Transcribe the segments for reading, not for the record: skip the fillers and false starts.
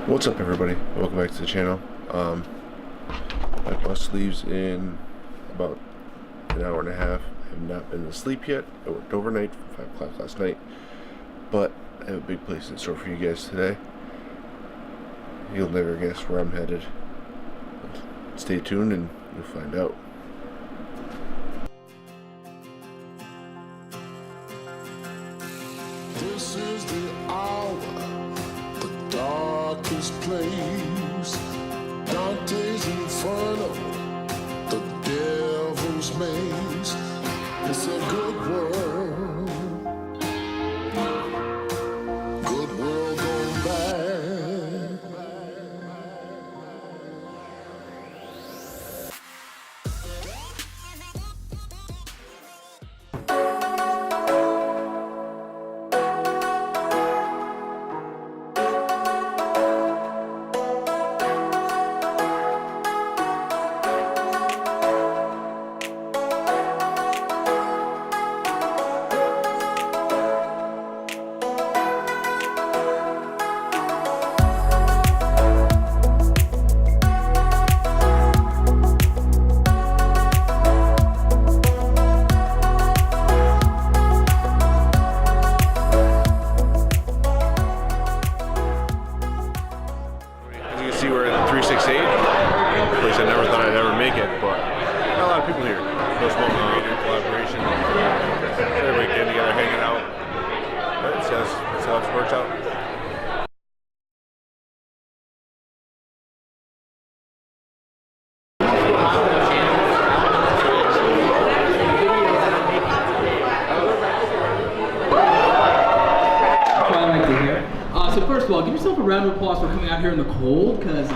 What's up, everybody? Welcome back to the channel. My bus leaves in about an hour and a half. I have not been to sleep yet. I worked overnight from 5 o'clock last night, but I have a big place in store for you guys today. You'll never guess where I'm headed. Stay tuned and you'll find out. This is the hour, the darkest place. Dante's Inferno, the devil's maze. It's a good world, good world gone bad. See, we're at 368, a place I never thought I'd ever make it, but not a lot of people here. NoSmallCreator collaboration, everybody getting together, hanging out. But that's how it's worked out. So first of all, give yourself a round of applause for coming out here in the cold, because so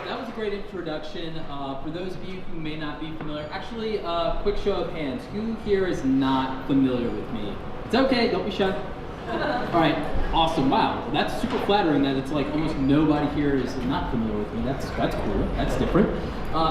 that was a great introduction. For those of you who may not be familiar, actually, quick show of hands, who here is not familiar with me? It's okay, don't be shy. All right, awesome, wow. That's super flattering that it's like almost nobody here is not familiar with me. That's cool, that's different.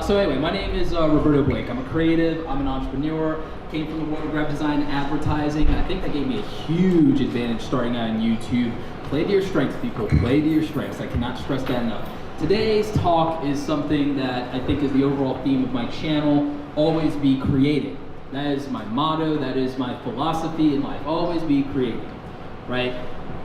So anyway, my name is Roberto Blake. I'm a creative, I'm an entrepreneur, came from the world of graphic design and advertising. I think that gave me a huge advantage starting out on YouTube. Play to your strengths, people, play to your strengths. I cannot stress that enough. Today's talk is something that I think is the overall theme of my channel, always be creative. That is my motto, that is my philosophy in life, always be creative. Right?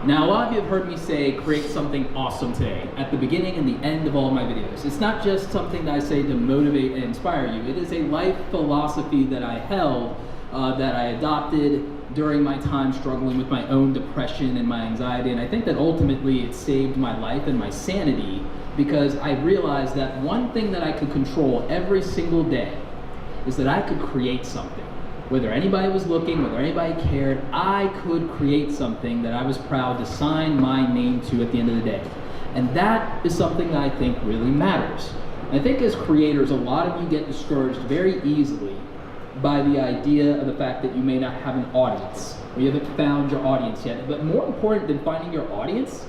Now, a lot of you have heard me say create something awesome today at the beginning and the end of all of my videos. It's not just something that I say to motivate and inspire you. It is a life philosophy that I held, that I adopted during my time struggling with my own depression and my anxiety. And I think that ultimately it saved my life and my sanity, because I realized that one thing that I could control every single day is that I could create something. Whether anybody was looking, whether anybody cared, I could create something that I was proud to sign my name to at the end of the day. And that is something that I think really matters. I think as creators, a lot of you get discouraged very easily by the idea of the fact that you may not have an audience, or you haven't found your audience yet. But more important than finding your audience,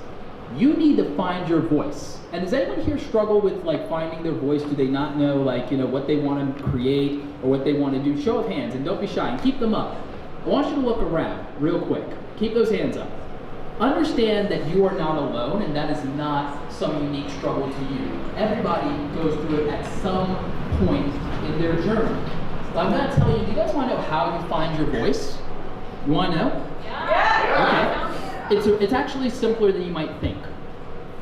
you need to find your voice. And does anyone here struggle with like finding their voice? Do they not know what they want to create or what they want to do? Show of hands, and don't be shy, and keep them up. I want you to look around real quick. Keep those hands up. Understand that you are not alone, and that is not some unique struggle to you. Everybody goes through it at some point in their journey. So I'm going to tell you, do you guys want to know how you find your voice? You want to know? Yeah. Okay. It's actually simpler than you might think.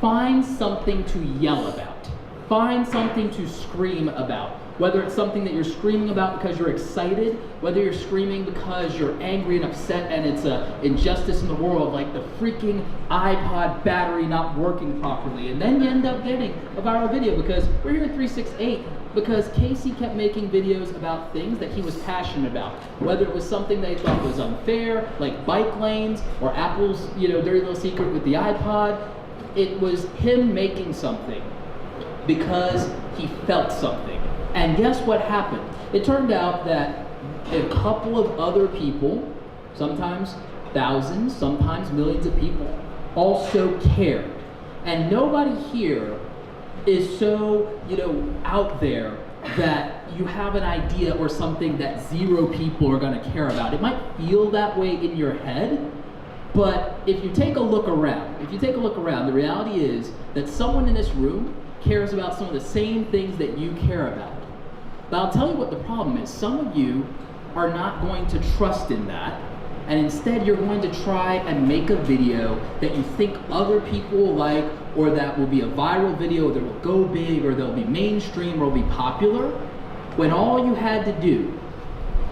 Find something to yell about. Find something to scream about. Whether it's something that you're screaming about because you're excited, whether you're screaming because you're angry and upset and it's an injustice in the world, like the freaking iPod battery not working properly. And then you end up getting a viral video because we're here at 368 because Casey kept making videos about things that he was passionate about. Whether it was something they thought was unfair, like bike lanes, or Apple's dirty little secret with the iPod. It was him making something because he felt something. And guess what happened? It turned out that a couple of other people, sometimes thousands, sometimes millions of people, also cared. And nobody here is so, out there that you have an idea or something that 0 people are going to care about. It might feel that way in your head, But if you take a look around, the reality is that someone in this room cares about some of the same things that you care about. But I'll tell you what the problem is. Some of you are not going to trust in that, and instead you're going to try and make a video that you think other people will like, or that will be a viral video that will go big, or they'll be mainstream, or will be popular, when all you had to do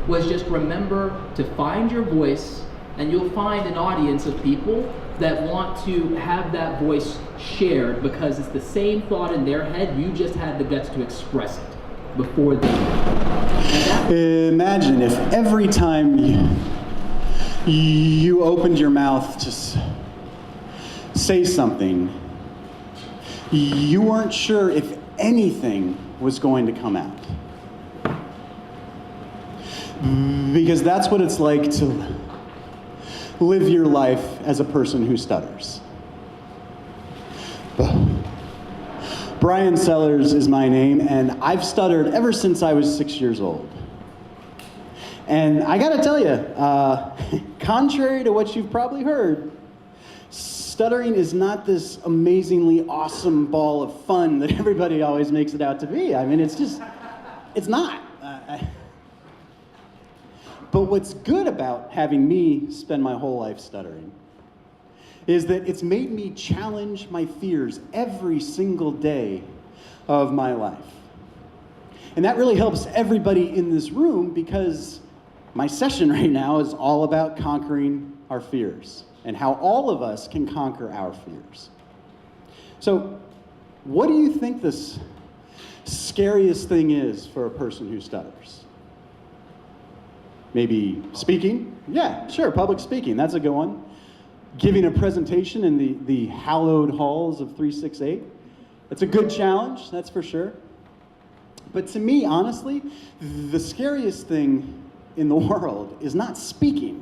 was just remember to find your voice, and you'll find an audience of people that want to have that voice shared because it's the same thought in their head, you just had the guts to express it before they did. Imagine if every time you opened your mouth to say something, you weren't sure if anything was going to come out. Because that's what it's like to live your life as a person who stutters. Brian Sellers is my name, and I've stuttered ever since I was 6 years old. And I gotta tell you, contrary to what you've probably heard, stuttering is not this amazingly awesome ball of fun that everybody always makes it out to be. I mean, it's not. But what's good about having me spend my whole life stuttering is that it's made me challenge my fears every single day of my life. And that really helps everybody in this room because my session right now is all about conquering our fears and how all of us can conquer our fears. So, what do you think the scariest thing is for a person who stutters? Maybe speaking? Yeah, sure, public speaking, that's a good one. Giving a presentation in the hallowed halls of 368. It's a good challenge, that's for sure. But to me, honestly, the scariest thing in the world is not speaking,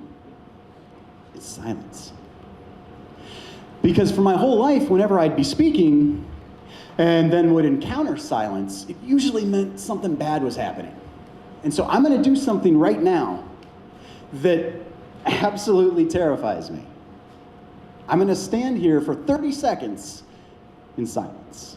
it's silence. Because for my whole life, whenever I'd be speaking and then would encounter silence, it usually meant something bad was happening. And so I'm gonna do something right now that absolutely terrifies me. I'm gonna stand here for 30 seconds in silence.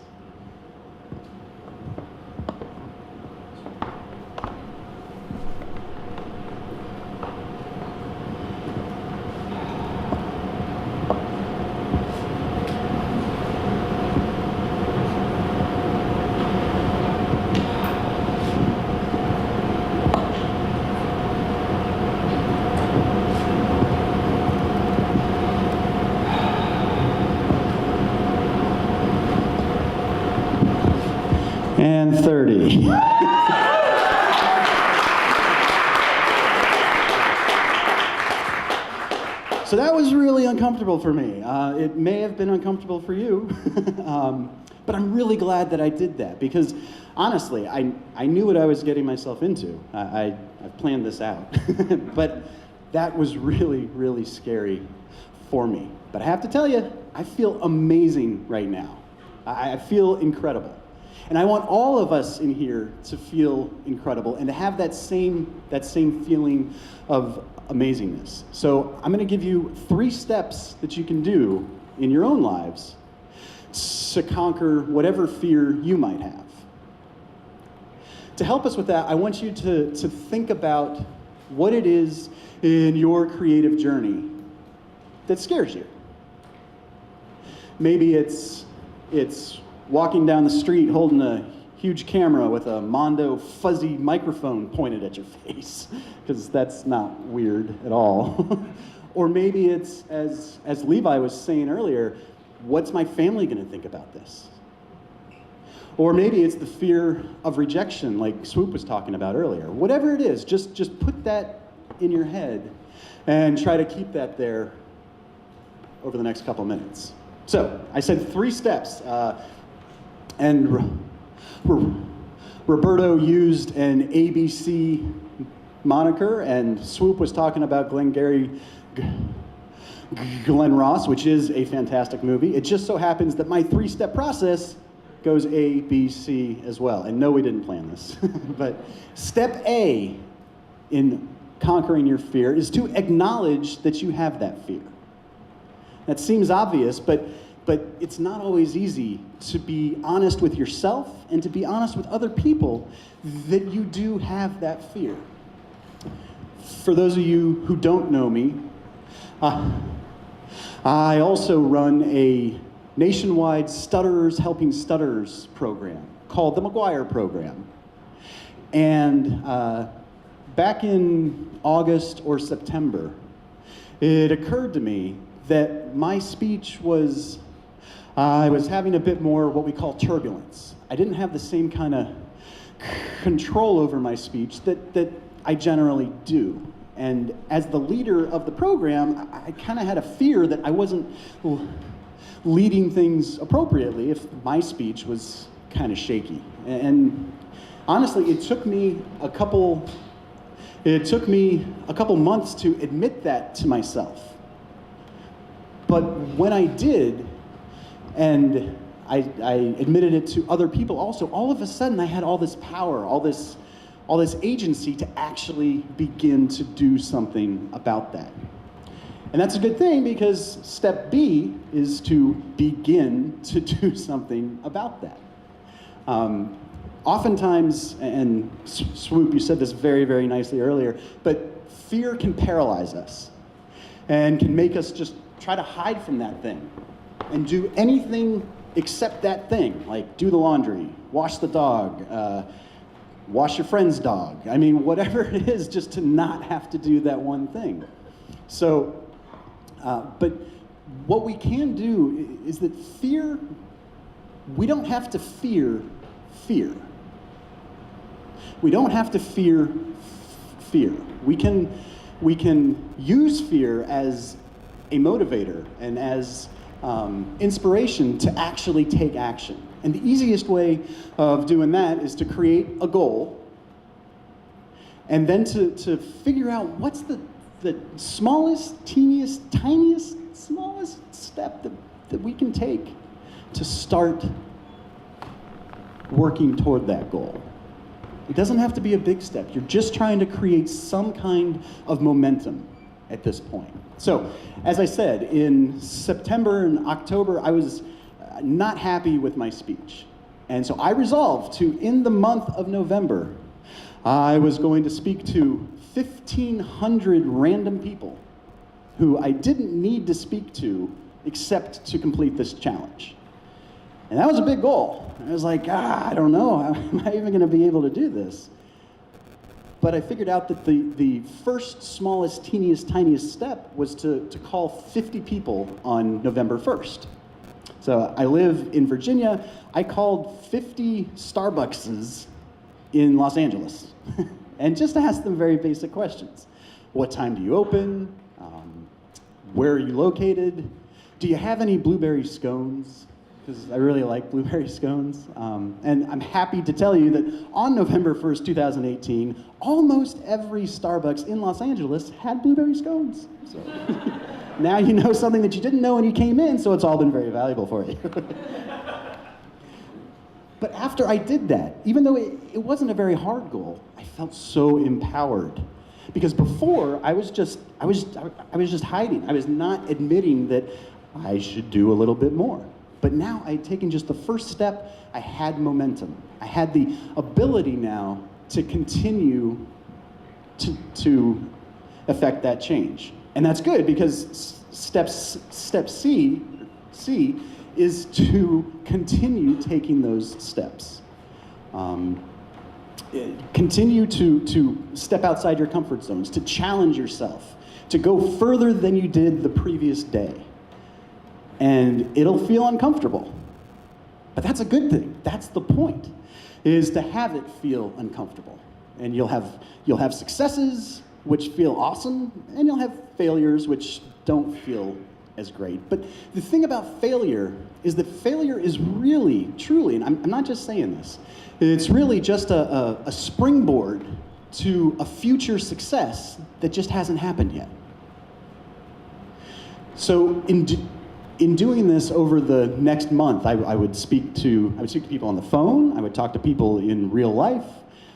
And 30. So that was really uncomfortable for me. It may have been uncomfortable for you, but I'm really glad that I did that because honestly, I knew what I was getting myself into. I've planned this out, but that was really, really scary for me. But I have to tell you, I feel amazing right now. I feel incredible. And I want all of us in here to feel incredible and to have that same feeling of amazingness. So I'm going to give you 3 steps that you can do in your own lives to conquer whatever fear you might have. To help us with that, I want you to think about what it is in your creative journey that scares you. Maybe it's walking down the street holding a huge camera with a Mondo fuzzy microphone pointed at your face, because that's not weird at all. Or maybe it's, as Levi was saying earlier, what's my family going to think about this? Or maybe it's the fear of rejection, like Swoop was talking about earlier. Whatever it is, just put that in your head and try to keep that there over the next couple minutes. So, I said 3 steps. And Roberto used an ABC moniker, and Swoop was talking about Glengarry Glen Ross, which is a fantastic movie. It just so happens that my 3-step process goes A, B, C as well. And no, we didn't plan this. But step A in conquering your fear is to acknowledge that you have that fear. That seems obvious, but it's not always easy to be honest with yourself and to be honest with other people that you do have that fear. For those of you who don't know me, I also run a nationwide Stutterers Helping Stutterers program called the McGuire Program. And back in August or September, it occurred to me that my speech was, I was having a bit more what we call turbulence. I didn't have the same kind of control over my speech that I generally do. And as the leader of the program, I kind of had a fear that I wasn't leading things appropriately if my speech was kind of shaky. And honestly, it took me a couple months to admit that to myself. But when I did, and I admitted it to other people also, all of a sudden I had all this power, all this agency to actually begin to do something about that. And that's a good thing, because step B is to begin to do something about that. Oftentimes, and Swoop, you said this very, very nicely earlier, but fear can paralyze us and can make us just try to hide from that thing and do anything except that thing, like do the laundry, wash the dog, wash your friend's dog. I mean, whatever it is, just to not have to do that one thing. So, but what we can do is that fear, we don't have to fear fear. We don't have to fear fear. We can use fear as a motivator and as inspiration to actually take action. And the easiest way of doing that is to create a goal and then to figure out what's the smallest, teeniest, tiniest, smallest step that we can take to start working toward that goal. It doesn't have to be a big step. You're just trying to create some kind of momentum at this point. So, as I said, in September and October, I was not happy with my speech. And so I resolved to, in the month of November, I was going to speak to 1,500 random people who I didn't need to speak to except to complete this challenge. And that was a big goal. I was like, I don't know, how am I even gonna be able to do this? But I figured out that the first, smallest, teeniest, tiniest step was to call 50 people on November 1st. So I live in Virginia. I called 50 Starbuckses in Los Angeles and just asked them very basic questions. What time do you open? Where are you located? Do you have any blueberry scones? Because I really like blueberry scones. And I'm happy to tell you that on November 1st, 2018, almost every Starbucks in Los Angeles had blueberry scones. So now you know something that you didn't know when you came in, so it's all been very valuable for you. But after I did that, even though it wasn't a very hard goal, I felt so empowered. Because before, I was just hiding. I was not admitting that I should do a little bit more. But now I had taken just the first step. I had momentum. I had the ability now to continue to affect that change. And that's good, because step C is to continue taking those steps. Continue to step outside your comfort zones, to challenge yourself, to go further than you did the previous day. And it'll feel uncomfortable. But that's a good thing. That's the point, is to have it feel uncomfortable. And you'll have successes, which feel awesome, and you'll have failures, which don't feel as great. But the thing about failure is that failure is really, truly, and I'm not just saying this, it's really just a springboard to a future success that just hasn't happened yet. So in doing this over the next month, I would speak to people on the phone, I would talk to people in real life,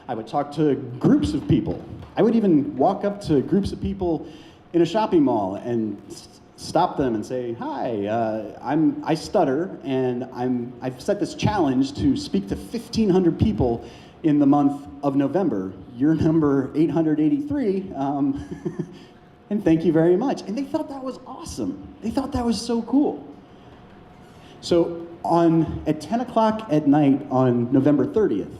I would talk to groups of people. I would even walk up to groups of people in a shopping mall and stop them and say, hi, I stutter, and I've set this challenge to speak to 1,500 people in the month of November. You're number 883, and thank you very much. And they thought that was awesome. They thought that was so cool. So at 10 o'clock at night on November 30th,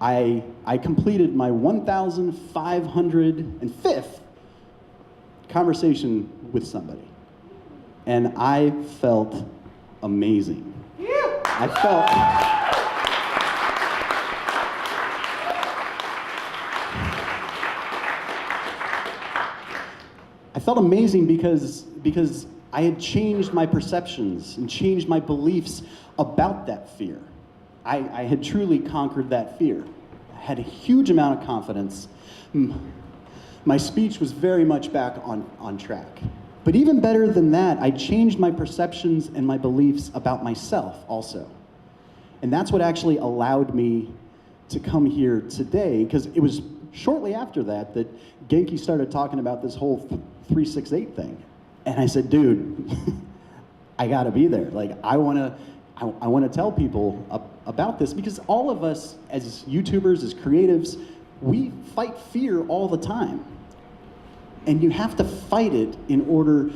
I completed my 1,505th conversation with somebody. And I felt amazing. I felt amazing because I had changed my perceptions and changed my beliefs about that fear. I had truly conquered that fear. I had a huge amount of confidence. My speech was very much back on track. But even better than that, I changed my perceptions and my beliefs about myself also. And that's what actually allowed me to come here today, because it was shortly after that Genki started talking about this whole 368 thing. And I said, dude, I gotta be there. Like, I wanna tell people about this, because all of us as YouTubers, as creatives, we fight fear all the time. And you have to fight it in order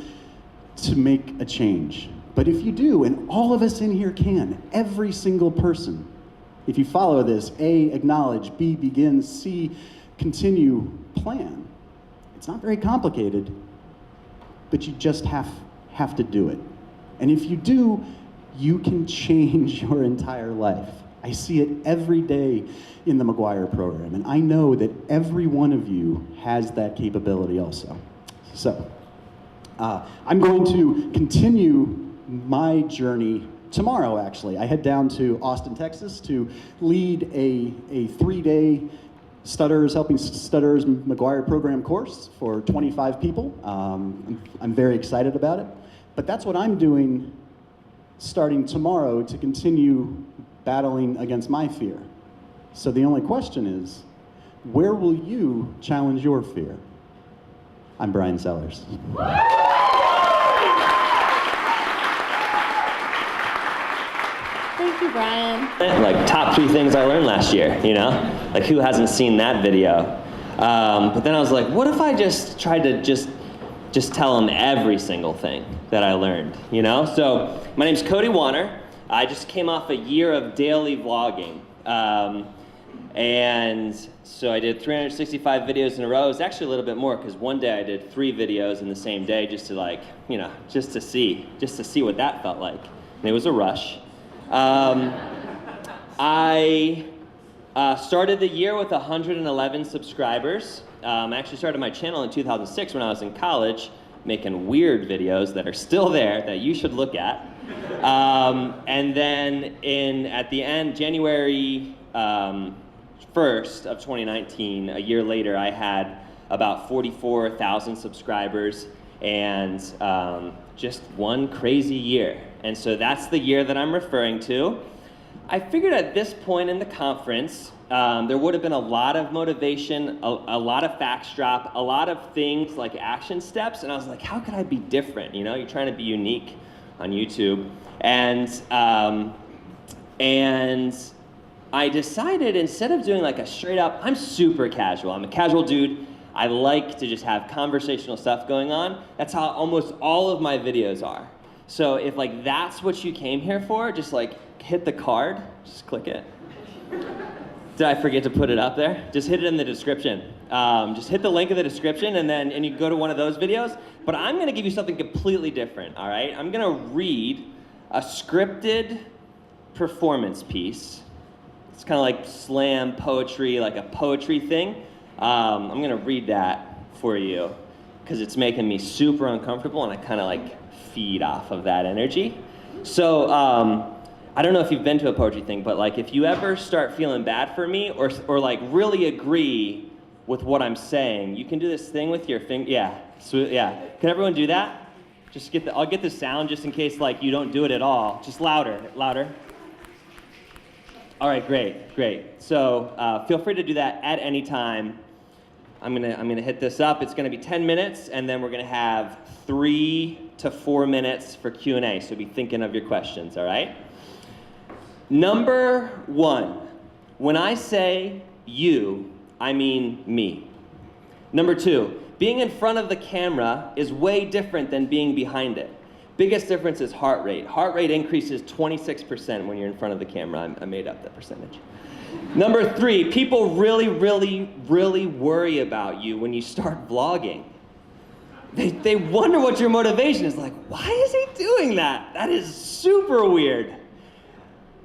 to make a change. But if you do, and all of us in here can, every single person, if you follow this, A, acknowledge, B, begin, C, continue, plan. It's not very complicated, but you just have to do it. And if you do, you can change your entire life. I see it every day in the McGuire program, and I know that every one of you has that capability also. So, I'm going to continue my journey tomorrow, actually. I head down to Austin, Texas to lead a 3-day Helping Stutterers McGuire program course for 25 people. I'm very excited about it. But that's what I'm doing starting tomorrow to continue battling against my fear. So the only question is, where will you challenge your fear? I'm Brian Sellers. Thank you, Brian. Like top 3 things I learned last year, you know? Like, who hasn't seen that video? But then I was like, what if I just tried to just tell them every single thing that I learned, you know? So my name's Cody Wanner. I just came off a year of daily vlogging. And so I did 365 videos in a row. It was actually a little bit more, because one day I did 3 videos in the same day just to, like, you know, just to see what that felt like. And it was a rush. I started the year with 111 subscribers. I actually started my channel in 2006 when I was in college, making weird videos that are still there that you should look at. And then at the end, January 1st of 2019, a year later, I had about 44,000 subscribers, and just one crazy year. And so that's the year that I'm referring to. I figured at this point in the conference, there would have been a lot of motivation, a lot of facts drop, a lot of things like action steps, and I was like, how could I be different? You know, you're trying to be unique on YouTube. And I decided, instead of doing like a straight up, I'm super casual, I'm a casual dude, I like to just have conversational stuff going on. That's how almost all of my videos are. So if like that's what you came here for, just like hit the card, just click it. Did I forget to put it up there? Just hit it in the description. Just hit the link in the description, and you can go to one of those videos. But I'm gonna give you something completely different, all right? I'm gonna read a scripted performance piece. It's kind of like slam poetry, like a poetry thing. I'm gonna read that for you because it's making me super uncomfortable, and I kind of like feed off of that energy. So I don't know if you've been to a poetry thing, but like if you ever start feeling bad for me or like really agree with what I'm saying, you can do this thing with your finger. Yeah, yeah. Can everyone do that? Just I'll get the sound just in case like you don't do it at all. Just louder. All right, great. So feel free to do that at any time. I'm gonna hit this up. It's gonna be 10 minutes, and then we're gonna have 3 to 4 minutes for Q&A. So be thinking of your questions, all right? Number 1, when I say you, I mean me. Number 2, being in front of the camera is way different than being behind it. Biggest difference is heart rate. Heart rate increases 26% when you're in front of the camera. I made up that percentage. Number 3, people really, really, really worry about you when you start vlogging. They wonder what your motivation is. Like, why is he doing that? That is super weird.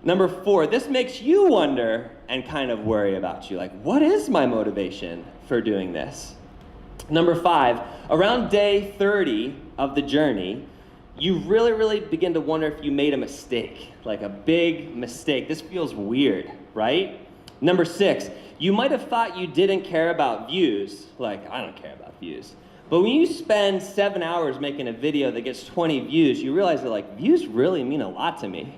Number 4, this makes you wonder and kind of worry about you. Like, what is my motivation for doing this? Number 5, around day 30 of the journey, you really, really begin to wonder if you made a mistake, like a big mistake. This feels weird, right? Number 6, you might have thought you didn't care about views. Like, I don't care about views. But when you spend 7 hours making a video that gets 20 views, you realize that, like, views really mean a lot to me.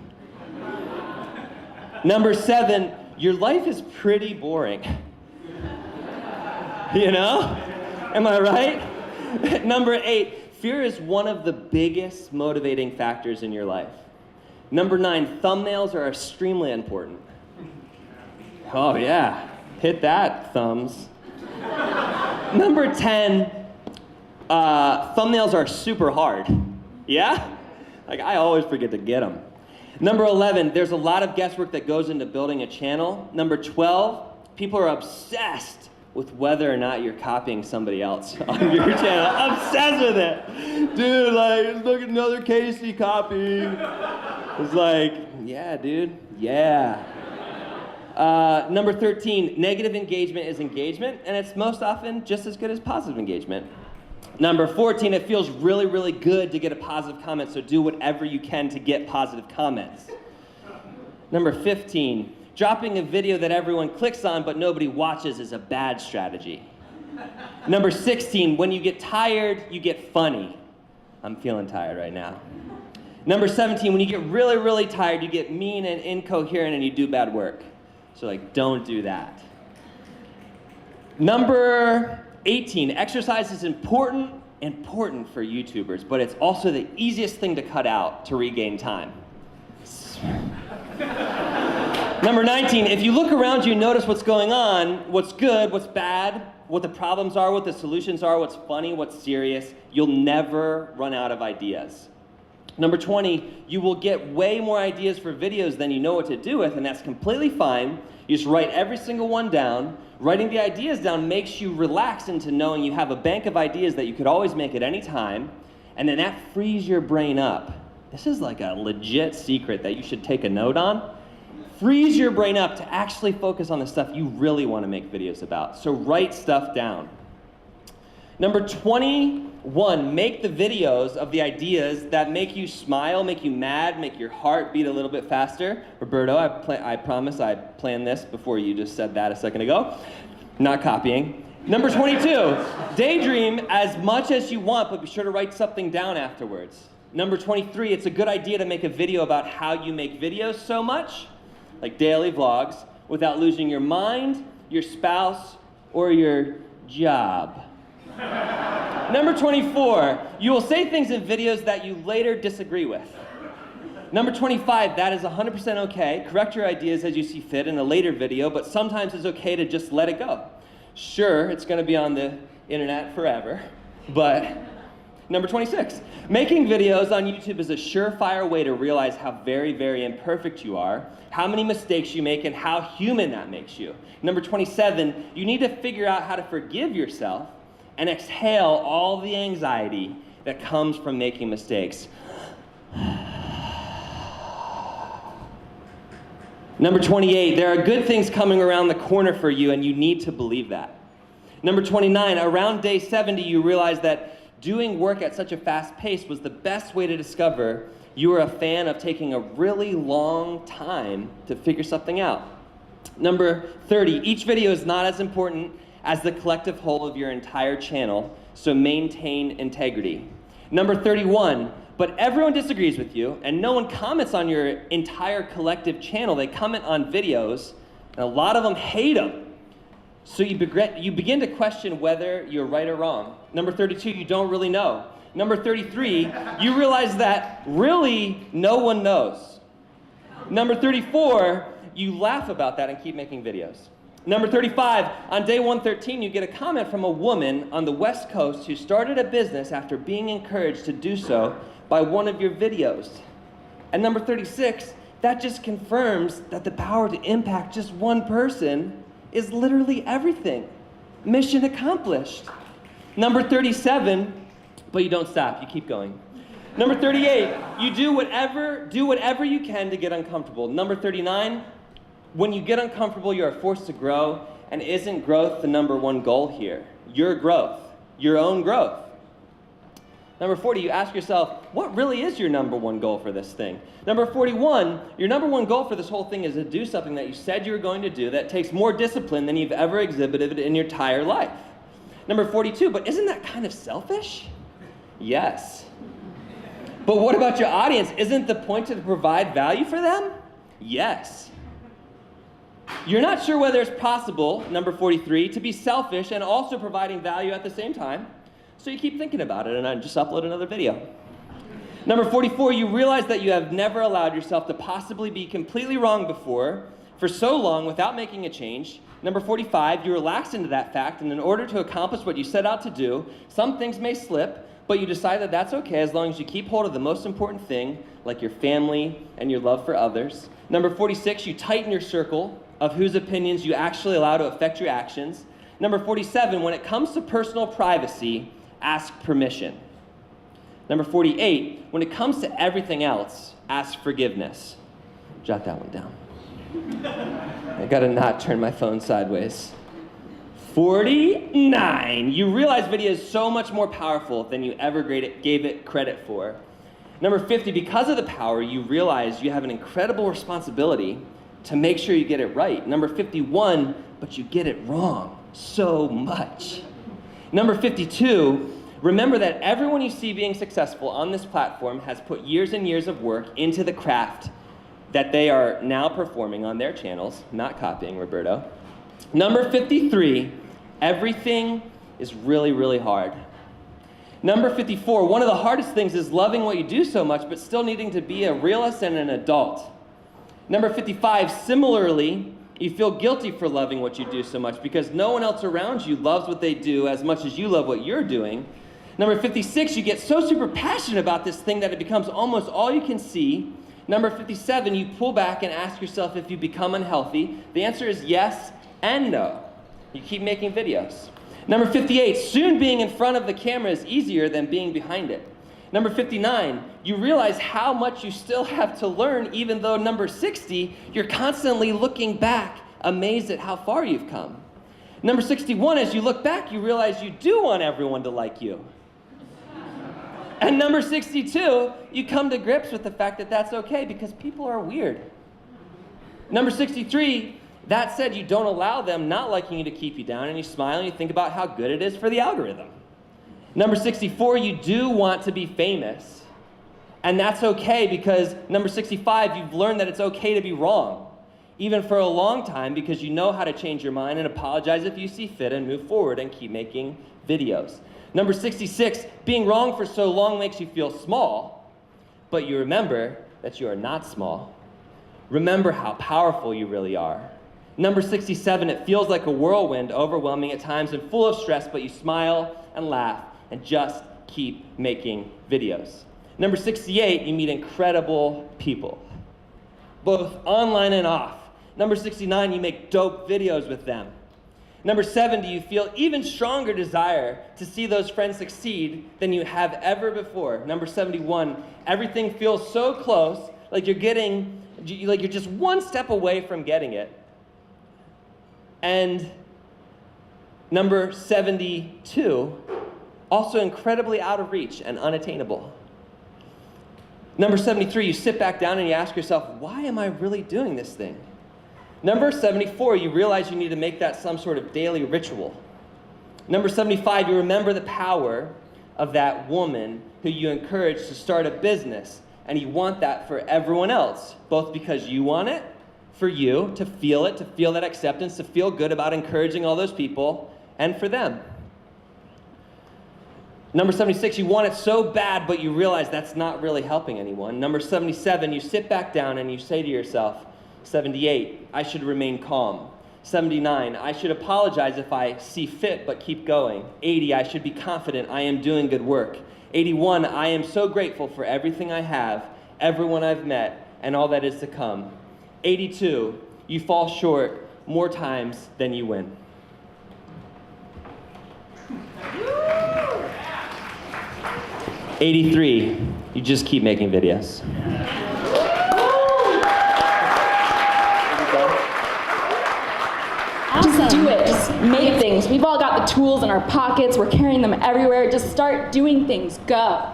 Number 7, your life is pretty boring. You know? Am I right? Number 8, fear is one of the biggest motivating factors in your life. Number 9, thumbnails are extremely important. Oh yeah, hit that, thumbs. Number 10, thumbnails are super hard. Yeah? Like, I always forget to get them. Number 11, there's a lot of guesswork that goes into building a channel. Number 12, people are obsessed with whether or not you're copying somebody else on your channel. Obsessed with it. Dude, like, look at another Casey copy. It's like, yeah, dude, yeah. Number 13, negative engagement is engagement, and it's most often just as good as positive engagement. Number 14, it feels really, really good to get a positive comment, so do whatever you can to get positive comments. Number 15, dropping a video that everyone clicks on but nobody watches is a bad strategy. Number 16, when you get tired, you get funny. I'm feeling tired right now. Number 17, when you get really, really tired, you get mean and incoherent and you do bad work. So, like, don't do that. Number 18, exercise is important for YouTubers, but it's also the easiest thing to cut out to regain time. Number 19, if you look around you, notice what's going on, what's good, what's bad, what the problems are, what the solutions are, what's funny, what's serious, you'll never run out of ideas. Number 20, you will get way more ideas for videos than you know what to do with, and that's completely fine. You just write every single one down. Writing the ideas down makes you relax into knowing you have a bank of ideas that you could always make at any time, and then that frees your brain up. This is like a legit secret that you should take a note on. Frees your brain up to actually focus on the stuff you really want to make videos about. So write stuff down. Number 21, make the videos of the ideas that make you smile, make you mad, make your heart beat a little bit faster. Roberto, I promise I planned this before you just said that a second ago. Not copying. Number 22, daydream as much as you want, but be sure to write something down afterwards. Number 23, it's a good idea to make a video about how you make videos so much, like daily vlogs, without losing your mind, your spouse, or your job. Number 24, you will say things in videos that you later disagree with. Number 25, that is 100% okay. Correct your ideas as you see fit in a later video, but sometimes it's okay to just let it go. Sure, it's going to be on the internet forever, but number 26, making videos on YouTube is a surefire way to realize how very, very imperfect you are, how many mistakes you make, and how human that makes you. Number 27, you need to figure out how to forgive yourself and exhale all the anxiety that comes from making mistakes. Number 28, there are good things coming around the corner for you, and you need to believe that. Number 29, around day 70, you realize that doing work at such a fast pace was the best way to discover you were a fan of taking a really long time to figure something out. Number 30, each video is not as important as the collective whole of your entire channel, so maintain integrity. Number 31, but everyone disagrees with you, and no one comments on your entire collective channel. They comment on videos, and a lot of them hate them. So you begin to question whether you're right or wrong. Number 32, you don't really know. Number 33, you realize that really no one knows. Number 34, you laugh about that and keep making videos. Number 35, on day 113, you get a comment from a woman on the West Coast who started a business after being encouraged to do so by one of your videos. And number 36, that just confirms that the power to impact just one person is literally everything. Mission accomplished. Number 37, but you don't stop, you keep going. Number 38, you do whatever you can to get uncomfortable. Number 39, when you get uncomfortable, you are forced to grow, and isn't growth the number one goal here? Your growth, your own growth. Number 40, you ask yourself, what really is your number one goal for this thing? Number 41, your number one goal for this whole thing is to do something that you said you were going to do that takes more discipline than you've ever exhibited in your entire life. Number 42, but isn't that kind of selfish? Yes. But what about your audience? Isn't the point to provide value for them? Yes. You're not sure whether it's possible, number 43, to be selfish and also providing value at the same time. So you keep thinking about it, and I just upload another video. Number 44, you realize that you have never allowed yourself to possibly be completely wrong before for so long without making a change. Number 45, you relax into that fact, and in order to accomplish what you set out to do, some things may slip, but you decide that that's okay as long as you keep hold of the most important thing, like your family and your love for others. Number 46, you tighten your circle of whose opinions you actually allow to affect your actions. Number 47, when it comes to personal privacy, ask permission. Number 48, when it comes to everything else, ask forgiveness. Jot that one down. I gotta not turn my phone sideways. 49, you realize video is so much more powerful than you ever gave it credit for. Number 50, because of the power, you realize you have an incredible responsibility to make sure you get it right. Number 51, but you get it wrong so much. Number 52, remember that everyone you see being successful on this platform has put years and years of work into the craft that they are now performing on their channels, not copying Roberto. Number 53, everything is really, really hard. Number 54, one of the hardest things is loving what you do so much, but still needing to be a realist and an adult. Number 55, similarly, you feel guilty for loving what you do so much because no one else around you loves what they do as much as you love what you're doing. Number 56, you get so super passionate about this thing that it becomes almost all you can see. Number 57, you pull back and ask yourself if you become unhealthy. The answer is yes and no. You keep making videos. Number 58, soon being in front of the camera is easier than being behind it. Number 59, you realize how much you still have to learn, even though number 60, you're constantly looking back, amazed at how far you've come. Number 61, as you look back, you realize you do want everyone to like you. And number 62, you come to grips with the fact that that's okay because people are weird. Number 63, that said, you don't allow them not liking you to keep you down, and you smile and you think about how good it is for the algorithm. Number 64, you do want to be famous, and that's okay because number 65, you've learned that it's okay to be wrong, even for a long time, because you know how to change your mind and apologize if you see fit and move forward and keep making videos. Number 66, being wrong for so long makes you feel small, but you remember that you are not small. Remember how powerful you really are. Number 67, it feels like a whirlwind, overwhelming at times and full of stress, but you smile and laugh and just keep making videos. Number 68, you meet incredible people, both online and off. Number 69, you make dope videos with them. Number 70, you feel even stronger desire to see those friends succeed than you have ever before. Number 71, everything feels so close, like you're just one step away from getting it. And number 72, also incredibly out of reach and unattainable. Number 73, you sit back down and you ask yourself, why am I really doing this thing? Number 74, you realize you need to make that some sort of daily ritual. Number 75, you remember the power of that woman who you encouraged to start a business, and you want that for everyone else, both because you want it for you to feel it, to feel that acceptance, to feel good about encouraging all those people, and for them. Number 76, you want it so bad, but you realize that's not really helping anyone. Number 77, you sit back down and you say to yourself, 78, I should remain calm. 79, I should apologize if I see fit but keep going. 80, I should be confident I am doing good work. 81, I am so grateful for everything I have, everyone I've met, and all that is to come. 82, you fall short more times than you win. '83, you just keep making videos. Just do it. Just make things. We've all got the tools in our pockets. We're carrying them everywhere. Just start doing things. Go.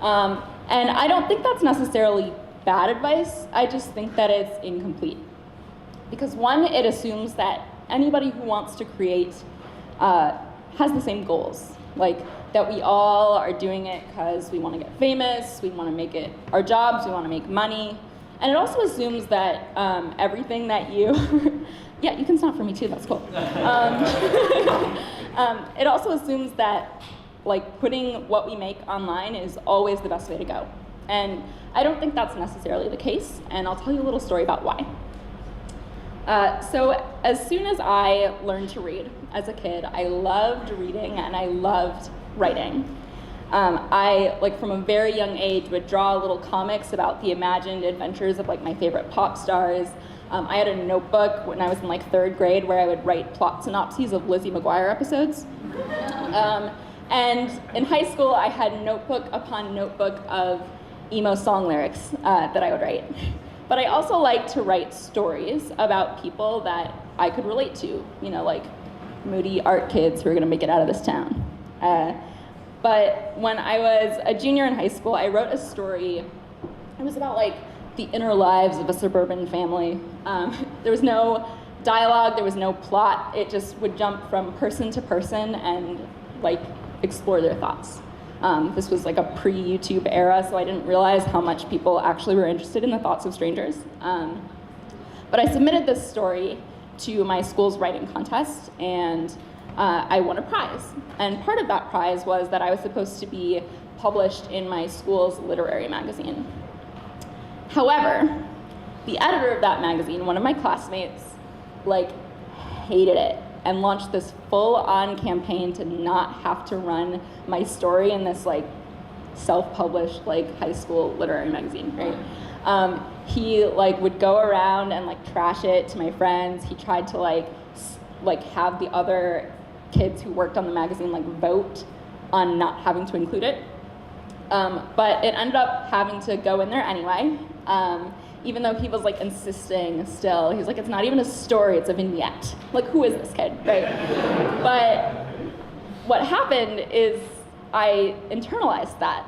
And I don't think that's necessarily bad advice. I just think that it's incomplete. Because one, it assumes that anybody who wants to create has the same goals. Like that we all are doing it because we want to get famous, we want to make it our jobs, we want to make money. And it also assumes that everything that you, yeah, you can stop for me too, that's cool. It also assumes that like putting what we make online is always the best way to go. And I don't think that's necessarily the case, and I'll tell you a little story about why. So as soon as I learned to read as a kid, I loved reading and I loved writing. I, like from a very young age, would draw little comics about the imagined adventures of like my favorite pop stars. I had a notebook when I was in like 3rd grade where I would write plot synopses of Lizzie McGuire episodes. And in high school, I had notebook upon notebook of emo song lyrics that I would write. But I also like to write stories about people that I could relate to, you know, like moody art kids who are gonna make it out of this town. But when I was a junior in high school, I wrote a story. It was about like the inner lives of a suburban family. There was no dialogue, there was no plot. It just would jump from person to person and like explore their thoughts. This was like a pre-YouTube era, so I didn't realize how much people actually were interested in the thoughts of strangers. But I submitted this story to my school's writing contest, and I won a prize. And part of that prize was that I was supposed to be published in my school's literary magazine. However, the editor of that magazine, one of my classmates, like hated it and launched this full-on campaign to not have to run my story in this like self-published like high school literary magazine, right? He like would go around and like trash it to my friends. He tried to like have the other kids who worked on the magazine like vote on not having to include it. But it ended up having to go in there anyway. Even though he was like insisting still. He was like, it's not even a story, it's a vignette. Like, who is this kid, right? But what happened is I internalized that.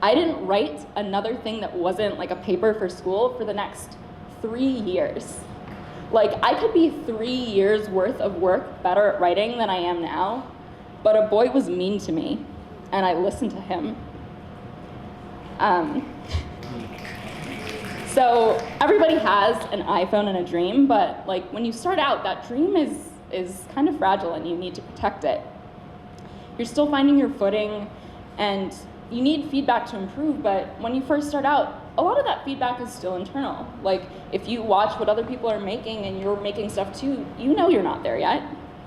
I didn't write another thing that wasn't like a paper for school for the next 3 years. Like, I could be 3 years worth of work better at writing than I am now, but a boy was mean to me, and I listened to him. So everybody has an iPhone and a dream, but like when you start out, that dream is kind of fragile and you need to protect it. You're still finding your footing and you need feedback to improve, but when you first start out, a lot of that feedback is still internal. Like if you watch what other people are making and you're making stuff too, you know you're not there yet.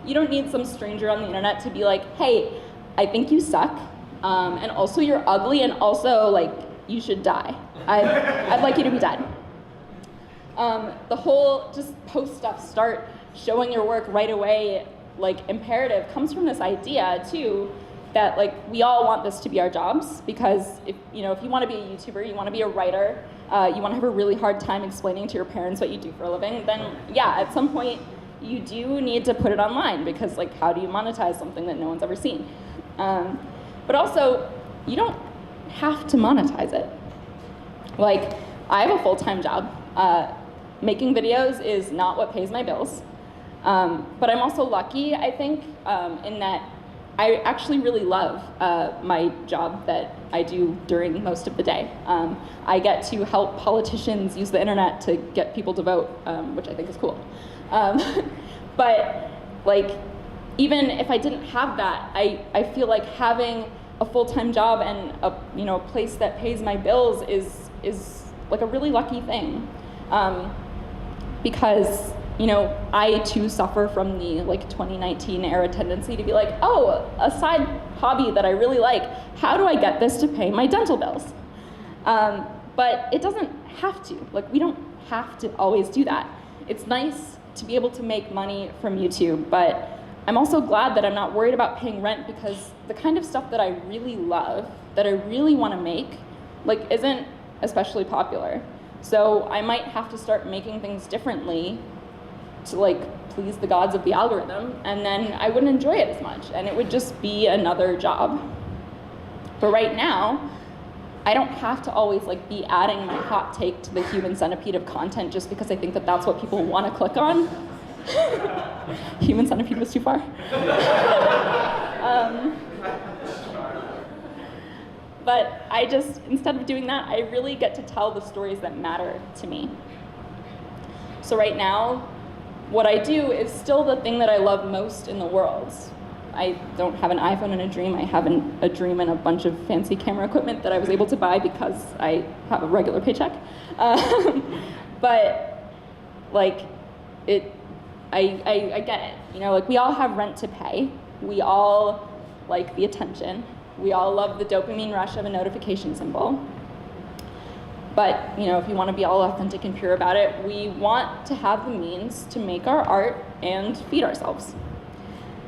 You don't need some stranger on the internet to be like, hey, I think you suck, and also you're ugly, and also like you should die. I'd like you to be dead. The whole just post stuff, start showing your work right away, like imperative comes from this idea too, that like we all want this to be our jobs, because if you want to be a YouTuber, you want to be a writer, you want to have a really hard time explaining to your parents what you do for a living, then yeah, at some point you do need to put it online, because like how do you monetize something that no one's ever seen? But also, you don't have to monetize it. Like, I have a full-time job. Making videos is not what pays my bills. But I'm also lucky, I think, in that I actually really love my job that I do during most of the day. I get to help politicians use the internet to get people to vote, which I think is cool. But like, even if I didn't have that, I feel like having a full-time job and a place that pays my bills is like a really lucky thing, because I too suffer from the like 2019 era tendency to be like, oh, a side hobby that I really like, how do I get this to pay my dental bills? But it doesn't have to. Like, we don't have to always do that. It's nice to be able to make money from YouTube, but I'm also glad that I'm not worried about paying rent, because the kind of stuff that I really love, that I really want to make, like, isn't especially popular. So I might have to start making things differently to like please the gods of the algorithm, and then I wouldn't enjoy it as much, and it would just be another job. But right now, I don't have to always like be adding my hot take to the human centipede of content just because I think that that's what people want to click on. Human centipede was too far. But I just, instead of doing that, I really get to tell the stories that matter to me. So right now, what I do is still the thing that I love most in the world. I don't have an iPhone in a dream. I have a dream and a bunch of fancy camera equipment that I was able to buy because I have a regular paycheck. But like, I get it. Like, we all have rent to pay. We all like the attention. We all love the dopamine rush of a notification symbol. But if you want to be all authentic and pure about it, we want to have the means to make our art and feed ourselves.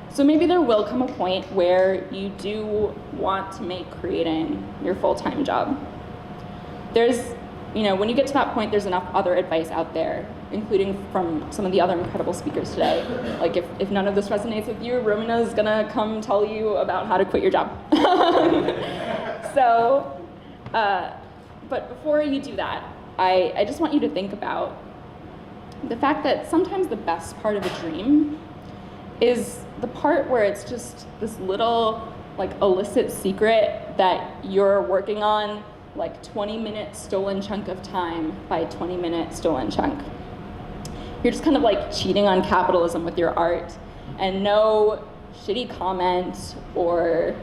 So maybe there will come a point where you do want to make creating your full-time job. There's, when you get to that point, there's enough other advice out there, including from some of the other incredible speakers today. Like, if none of this resonates with you, Romina's gonna come tell you about how to quit your job. So, but before you do that, I just want you to think about the fact that sometimes the best part of a dream is the part where it's just this little like illicit secret that you're working on, like 20-minute stolen chunk of time by 20-minute stolen chunk. You're just kind of like cheating on capitalism with your art, and no shitty comment or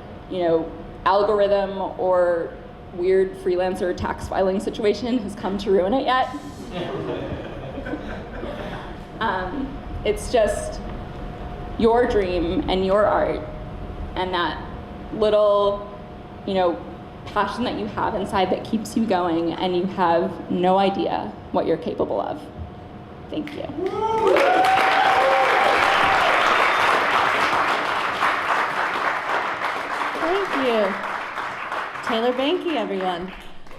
algorithm or weird freelancer tax filing situation has come to ruin it yet. It's just your dream and your art and that little, passion that you have inside that keeps you going, and you have no idea what you're capable of. Thank you. Thank you. Taylor Banky, everyone.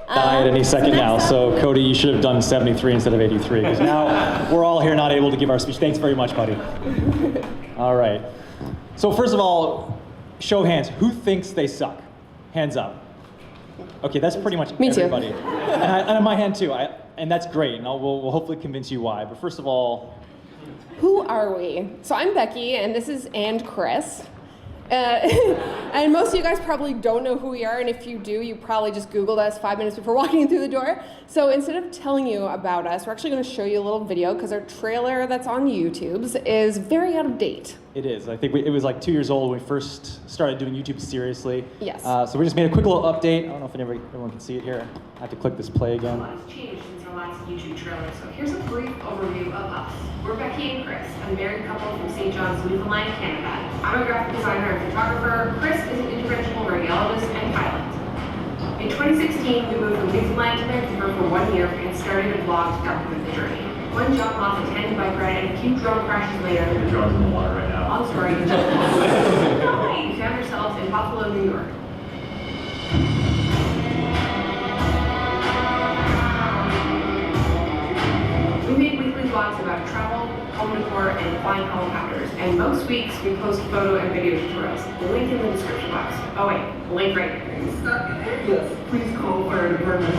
Died any second now, so Cody, you should have done 73 instead of 83, because now we're all here not able to give our speech. Thanks very much, buddy. All right. So first of all, show of hands, who thinks they suck? Hands up. Okay, that's pretty much everybody. And my hand too, and that's great, and we'll hopefully convince you why. But first of all, who are we? So I'm Becky, and this is Chris. And most of you guys probably don't know who we are, and if you do, you probably just Googled us 5 minutes before walking in through the door. So instead of telling you about us, we're actually going to show you a little video, because our trailer that's on YouTube's is very out of date. It is. I think it was like 2 years old when we first started doing YouTube seriously. Yes. So we just made a quick little update. I don't know if everyone can see it here. I have to click this play again. A lot has changed since our last YouTube trailer, so here's a brief overview of us. We're Becky and Chris, a married couple from St. John's, Newfoundland, Canada. I'm a graphic designer and photographer. Chris is an interventional radiologist and pilot. In 2016, we moved from Newfoundland to Vancouver for 1 year and started a vlog to document the journey. One jump off a tandem bike ride and a few drone crashes later. The drone's in the water right now. Long story. We found ourselves in Buffalo, New York. We make weekly vlogs about travel, home decor, and flying helicopters. And most weeks, we post photo and video tutorials. The link in the description box. Oh wait, the link right here. Stuck in there? Yes. Please call fire department.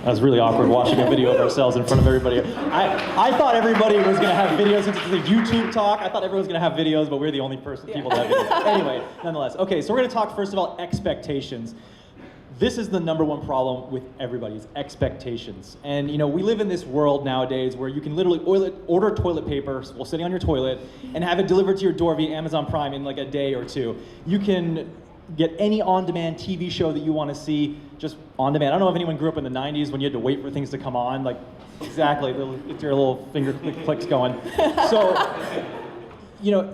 That was really awkward watching a video of ourselves in front of everybody. I thought everybody was going to have videos. Since it's a YouTube talk, I thought everyone was going to have videos, but we're the only people that have videos. Anyway, nonetheless. Okay, so we're going to talk first of all expectations. This is the #1 problem with everybody's expectations. And you know, we live in this world nowadays where you can literally order toilet paper while sitting on your toilet and have it delivered to your door via Amazon Prime in like a day or two. You can get any on-demand TV show that you want to see just on demand. I don't know if anyone grew up in the 90s when you had to wait for things to come on, like exactly, it's your little finger clicks going. So, you know,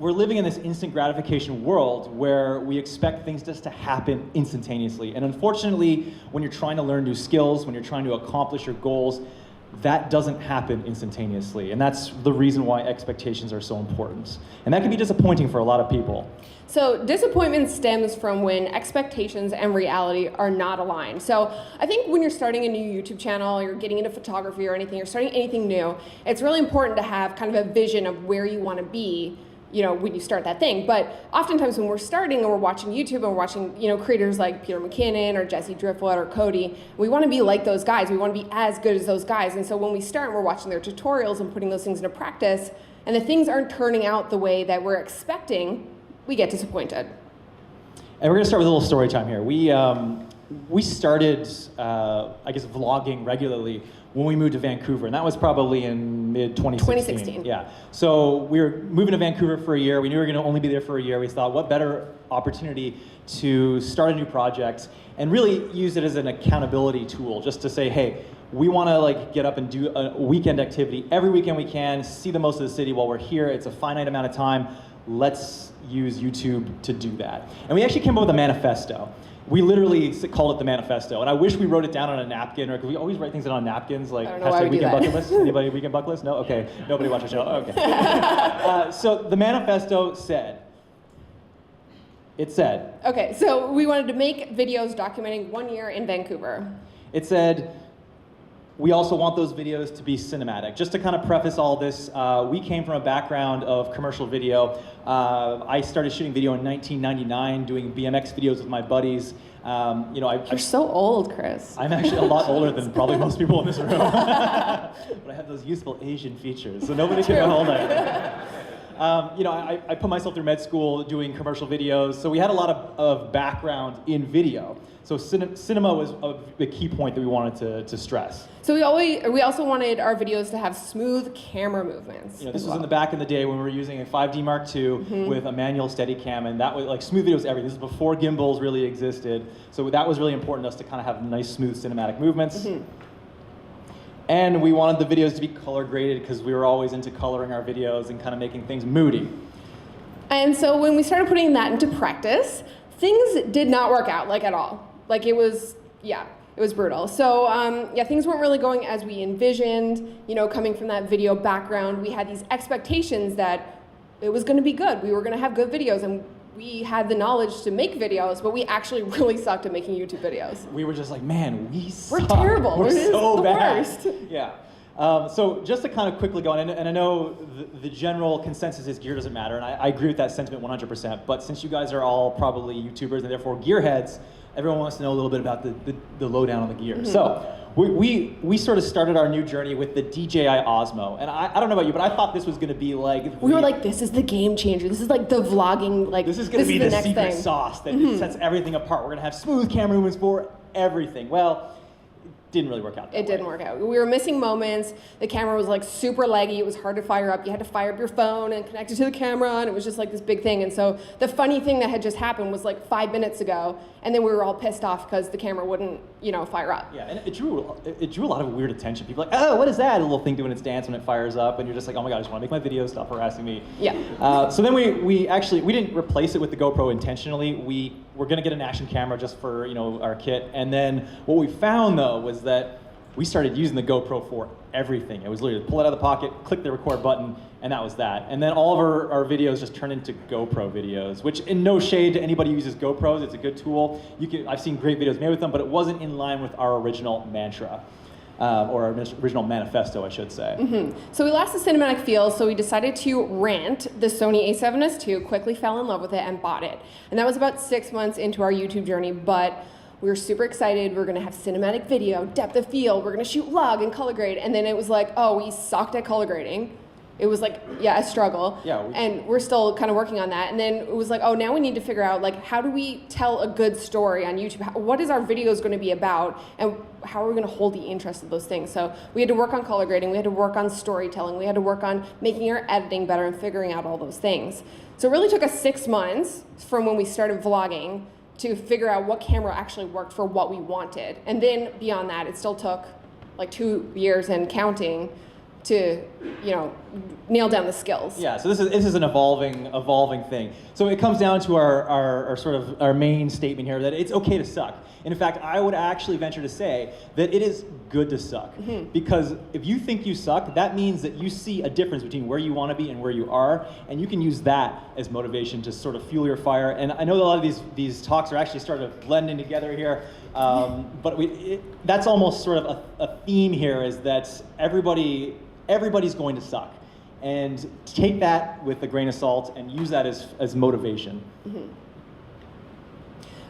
we're living in this instant gratification world where we expect things just to happen instantaneously. And unfortunately, when you're trying to learn new skills, when you're trying to accomplish your goals, that doesn't happen instantaneously. And that's the reason why expectations are so important. And that can be disappointing for a lot of people. So disappointment stems from when expectations and reality are not aligned. So I think when you're starting a new YouTube channel, you're getting into photography or anything, you're starting anything new, it's really important to have kind of a vision of where you want to be, you know, when you start that thing. But oftentimes when we're starting and we're watching YouTube and we're watching, you know, creators like Peter McKinnon or Jesse Driftwood or Cody, we want to be like those guys. We want to be as good as those guys. And so when we start and we're watching their tutorials and putting those things into practice, and the things aren't turning out the way that we're expecting, we get disappointed. And we're going to start with a little story time here. We started, I guess, vlogging regularly when we moved to Vancouver, and that was probably in mid-2016. 2016. Yeah. So we were moving to Vancouver for a year. We knew we were going to only be there for a year. We thought, what better opportunity to start a new project and really use it as an accountability tool, just to say, hey, we want to like get up and do a weekend activity every weekend we can, see the most of the city while we're here. It's a finite amount of time. Let's use YouTube to do that. And we actually came up with a manifesto. We literally called it the manifesto. And I wish we wrote it down on a napkin, or we always write things down on napkins, like hashtag weekend bucket list. Anybody weekend bucket list? No? Okay. Nobody watch our show? Okay. So the manifesto said, okay, so we wanted to make videos documenting 1 year in Vancouver. It said, we also want those videos to be cinematic. Just to kind of preface all this, we came from a background of commercial video. I started shooting video in 1999, doing BMX videos with my buddies. You know, You're so old, Chris. I'm actually a lot older than probably most people in this room. But I have those useful Asian features, so nobody can hold it. You know, I put myself through med school doing commercial videos, so we had a lot of background in video. So cinema was a key point that we wanted to stress. So we also wanted our videos to have smooth camera movements. You know, this was in the back in the day when we were using a 5D Mark II with a manual Steadicam, and that was like smooth videos everything. This is before gimbals really existed, so that was really important to us to kind of have nice, smooth cinematic movements. And we wanted the videos to be color graded because we were always into coloring our videos and kind of making things moody. And so when we started putting that into practice, things did not work out like at all. Like it was brutal. So yeah, things weren't really going as we envisioned. You know, coming from that video background, we had these expectations that it was going to be good. We were going to have good videos, and we had the knowledge to make videos, but we actually really sucked at making YouTube videos. We were just like, man, we suck. We're terrible. We're so the bad. Worst. Yeah. So just to kind of quickly go on, and I know the general consensus is gear doesn't matter, and I agree with that sentiment 100%, but since you guys are all probably YouTubers and therefore gearheads, everyone wants to know a little bit about the lowdown on the gear. So we sort of started our new journey with the DJI Osmo, and I don't know about you, but I thought this was going to be like... We were like, this is the game changer. This is like the vlogging, like this is going to be the next secret thing. sauce that sets everything apart. We're going to have smooth camera movements for everything. Well, didn't really work out that way. It didn't work out. We were missing moments. The camera was like super laggy. It was hard to fire up. You had to fire up your phone and connect it to the camera, and it was just like this big thing. And so the funny thing that had just happened was like 5 minutes ago, and then we were all pissed off because the camera wouldn't, you know, fire up. Yeah, and it drew a lot of weird attention. People are like, oh, what is that? A little thing doing its dance when it fires up, and you're just like, oh my god, I just want to make my videos, stop harassing me. Yeah. So then we actually didn't replace it with the GoPro intentionally. We were gonna get an action camera just for, you know, our kit, and then what we found though was that we started using the GoPro for everything. It was literally pull it out of the pocket, click the record button, and that was that. And then all of our videos just turned into GoPro videos, which in no shade to anybody who uses GoPros, it's a good tool. I've seen great videos made with them, but it wasn't in line with our original mantra. Or our original manifesto, I should say. So we lost the cinematic feel, so we decided to rent the Sony a7S II, quickly fell in love with it, and bought it. And that was about 6 months into our YouTube journey, but We were super excited. We were going to have cinematic video, depth of field. We're going to shoot log and color grade. And then it was like, oh, we sucked at color grading. It was like, yeah, a struggle. Yeah, and we're still kind of working on that. And then it was like, oh, now we need to figure out, like, how do we tell a good story on YouTube? What is our videos going to be about? And how are we going to hold the interest of those things? So we had to work on color grading. We had to work on storytelling. We had to work on making our editing better and figuring out all those things. So it really took us 6 months from when we started vlogging to figure out what camera actually worked for what we wanted. And then beyond that, it still took like 2 years and counting to, nail down the skills. Yeah, so this is an evolving thing. So it comes down to our sort of our main statement here that it's okay to suck. And in fact, I would actually venture to say that it is good to suck. Because if you think you suck, that means that you see a difference between where you want to be and where you are, and you can use that as motivation to sort of fuel your fire. And I know that a lot of these talks are actually starting to blend in together here, but that's almost sort of a theme here, is that everybody's going to suck. And take that with a grain of salt and use that as motivation.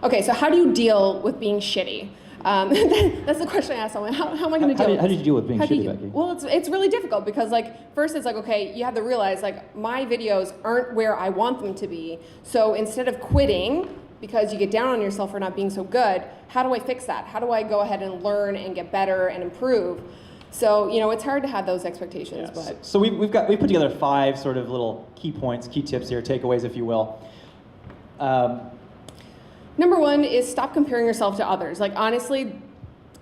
Okay, so how do you deal with being shitty? That's the question I asked someone. How am I going to deal with this? How did you deal with being shitty, Becky? Well, it's really difficult because, like, first it's like, okay, you have to realize, like, my videos aren't where I want them to be. So instead of quitting because you get down on yourself for not being so good, how do I fix that? How do I go ahead and learn and get better and improve? So, it's hard to have those expectations. Yes. But so we put together 5 sort of little key points, key tips here, takeaways, if you will. Number 1 is stop comparing yourself to others. Like, honestly,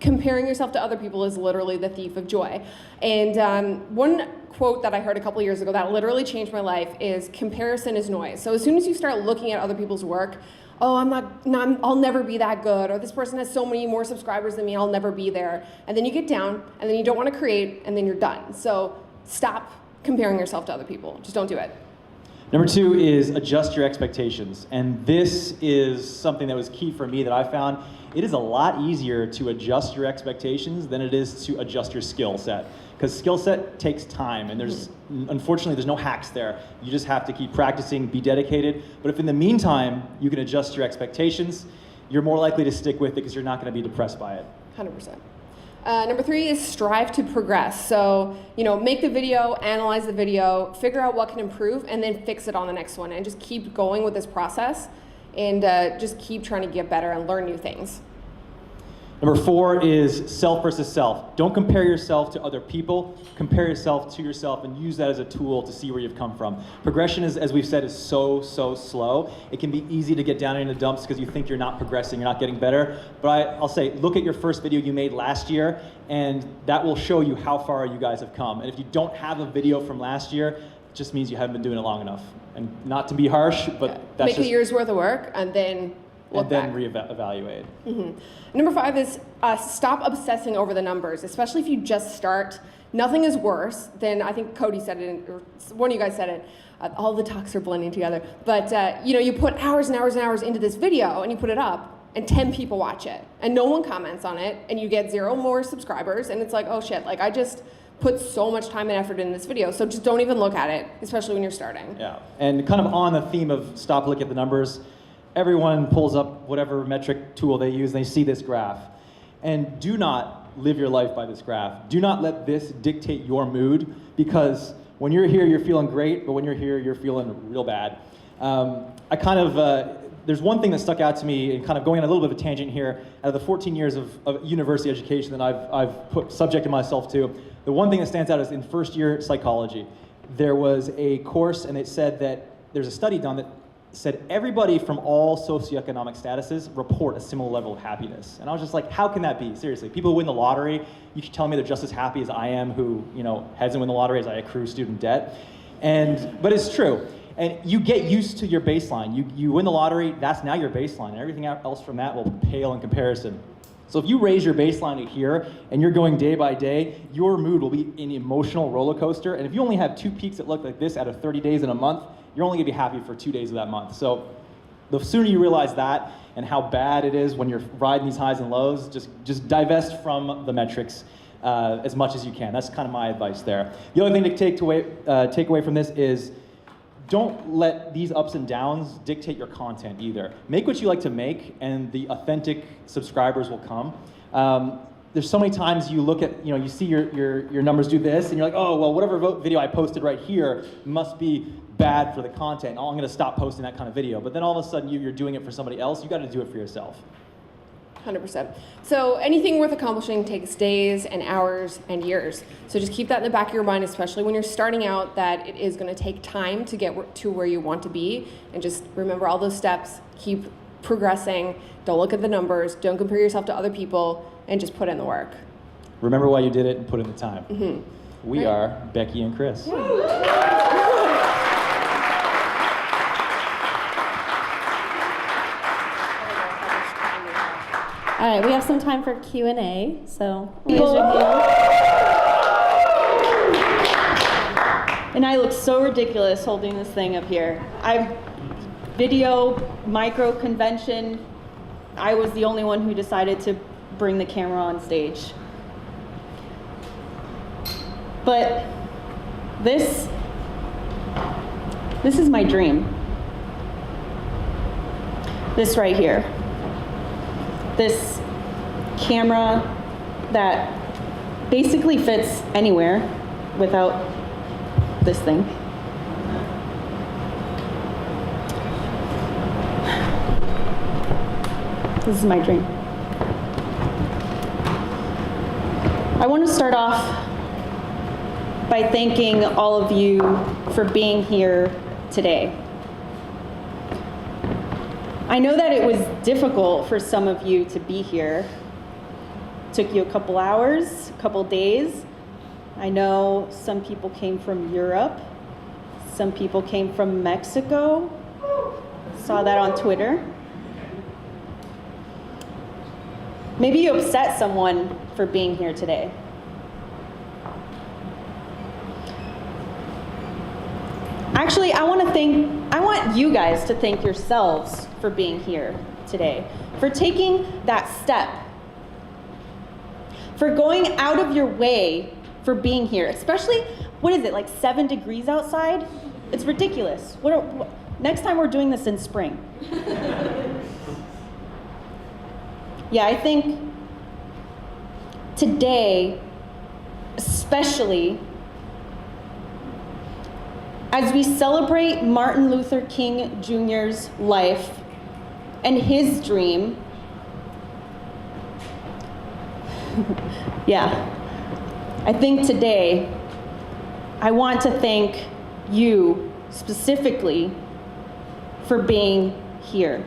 comparing yourself to other people is literally the thief of joy. And one quote that I heard a couple years ago that literally changed my life is, comparison is noise. So as soon as you start looking at other people's work, oh, I'll never be that good, or this person has so many more subscribers than me, I'll never be there. And then you get down, and then you don't want to create, and then you're done. So stop comparing yourself to other people. Just don't do it. Number 2 is adjust your expectations. And this is something that was key for me that I found. It is a lot easier to adjust your expectations than it is to adjust your skill set. Because skill set takes time, and unfortunately there's no hacks there. You just have to keep practicing, be dedicated. But if in the meantime you can adjust your expectations, you're more likely to stick with it because you're not going to be depressed by it. 100%. Number 3 is strive to progress. So, make the video, analyze the video, figure out what can improve, and then fix it on the next one. And just keep going with this process, and just keep trying to get better and learn new things. Number 4 is self versus self. Don't compare yourself to other people. Compare yourself to yourself and use that as a tool to see where you've come from. Progression, as we've said, is so slow. It can be easy to get down in the dumps because you think you're not progressing, you're not getting better. But I'll say, look at your first video you made last year, and that will show you how far you guys have come. And if you don't have a video from last year, it just means you haven't been doing it long enough. And not to be harsh, but that's Make a year's worth of work, and then reevaluate. Number 5 is stop obsessing over the numbers, especially if you just start. Nothing is worse than, I think Cody said it, or one of you guys said it, all the talks are blending together, but you put hours and hours and hours into this video and you put it up and 10 people watch it and no one comments on it and you get 0 more subscribers and it's like, oh shit, like I just put so much time and effort in this video, so just don't even look at it, especially when you're starting. Yeah, and kind of on the theme of stop looking at the numbers, everyone pulls up whatever metric tool they use, and they see this graph. And do not live your life by this graph. Do not let this dictate your mood, because when you're here, you're feeling great, but when you're here, you're feeling real bad. There's one thing that stuck out to me, and kind of going on a little bit of a tangent here, out of the 14 years of university education that I've subjected myself to, the one thing that stands out is in first year psychology. There was a course, and it said that there's a study done that said everybody from all socioeconomic statuses report a similar level of happiness. And I was just like, how can that be? Seriously, people who win the lottery, you should tell me they're just as happy as I am who, hasn't won the lottery as I accrue student debt. But it's true. And you get used to your baseline. You win the lottery, that's now your baseline. And everything else from that will pale in comparison. So if you raise your baseline to here and you're going day by day, your mood will be an emotional roller coaster. And if you only have 2 peaks that look like this out of 30 days in a month, you're only gonna be happy for 2 days of that month. So the sooner you realize that and how bad it is when you're riding these highs and lows, just divest from the metrics as much as you can. That's kind of my advice there. The other thing to take away from this is don't let these ups and downs dictate your content either. Make what you like to make, and the authentic subscribers will come. There's so many times you look at, you see your numbers do this, and you're like, oh, well, whatever video I posted right here must be bad for the content. Oh, I'm going to stop posting that kind of video. But then all of a sudden you're doing it for somebody else. You got to do it for yourself. 100%. So anything worth accomplishing takes days and hours and years. So just keep that in the back of your mind, especially when you're starting out, that it is going to take time to get to where you want to be. And just remember all those steps. Keep progressing. Don't look at the numbers. Don't compare yourself to other people. And just put in the work. Remember why you did it and put in the time. Mm-hmm. We are Becky and Chris. All right, we have some time for Q&A, so raise your hand. And I look so ridiculous holding this thing up here. Video micro convention, I was the only one who decided to bring the camera on stage. But this is my dream. This right here. This camera that basically fits anywhere without this thing. This is my dream. I want to start off by thanking all of you for being here today. I know that it was difficult for some of you to be here. It took you a couple hours, a couple days. I know some people came from Europe. Some people came from Mexico. Saw that on Twitter. Maybe you upset someone for being here today. Actually, I want you guys to thank yourselves for being here today, for taking that step, for going out of your way for being here, especially, what is it, like 7 degrees outside? It's ridiculous. Next time we're doing this in spring. Yeah, I think today, especially, as we celebrate Martin Luther King Jr.'s life and his dream, yeah, I think today I want to thank you specifically for being here.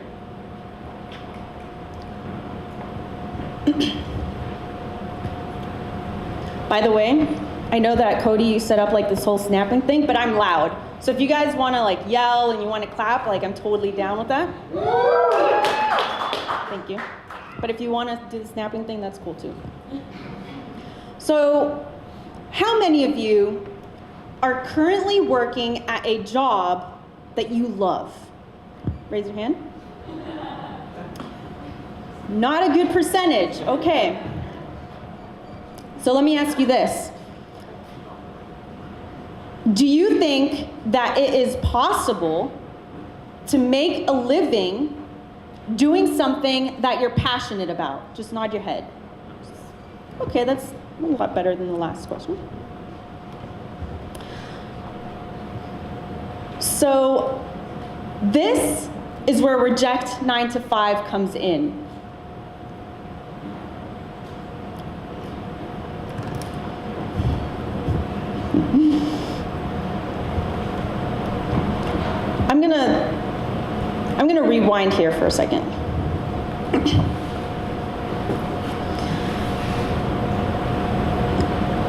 By the way, I know that Cody, you set up like this whole snapping thing, but I'm loud. So if you guys want to like yell and you want to clap, like I'm totally down with that. Thank you. But if you want to do the snapping thing, that's cool too. So how many of you are currently working at a job that you love? Raise your hand. Not a good percentage. Okay. So let me ask you this. Do you think that it is possible to make a living doing something that you're passionate about? Just nod your head. Okay, that's a lot better than the last question. So this is where Reject 9 to 5 comes in. I'm gonna rewind here for a second.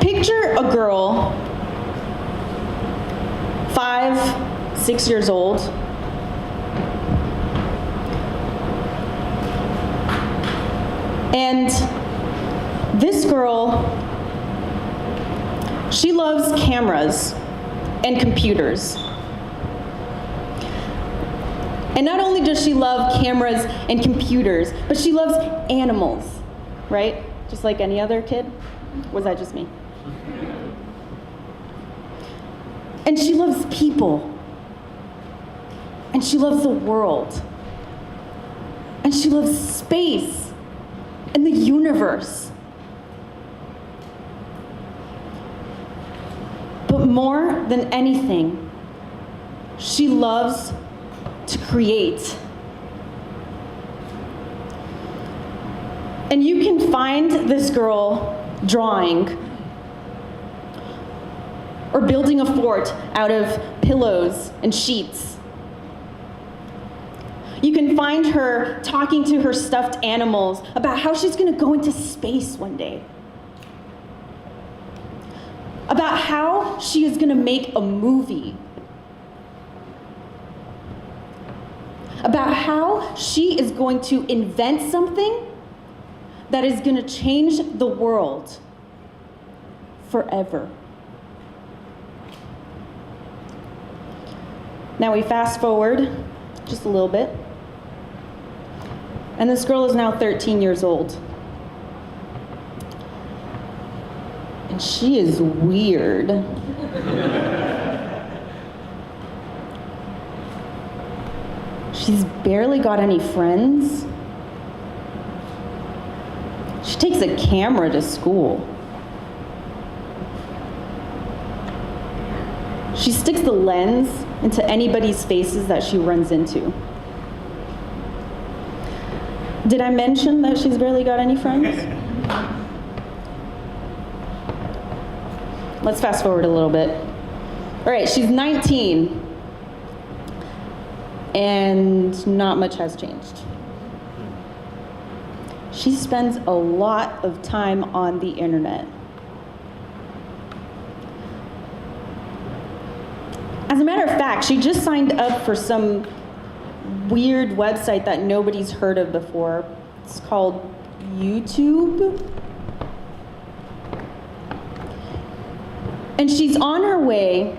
Picture a girl, 5, 6 years old, and this girl, she loves cameras and computers. And not only does she love cameras and computers, but she loves animals, right? Just like any other kid? Was that just me? And she loves people. and she loves the world, and she loves space and the universe. But more than anything, she loves to create. And you can find this girl drawing or building a fort out of pillows and sheets. You can find her talking to her stuffed animals about how she's going to go into space one day. About how she is going to make a movie. About how she is going to invent something that is going to change the world forever. Now we fast forward just a little bit, and this girl is now 13 years old. And she is weird. She's barely got any friends. She takes a camera to school. She sticks the lens into anybody's faces that she runs into. Did I mention that she's barely got any friends? Let's fast forward a little bit. All right, she's 19, and not much has changed. She spends a lot of time on the internet. As a matter of fact, she just signed up for some weird website that nobody's heard of before. It's called YouTube. And she's on her way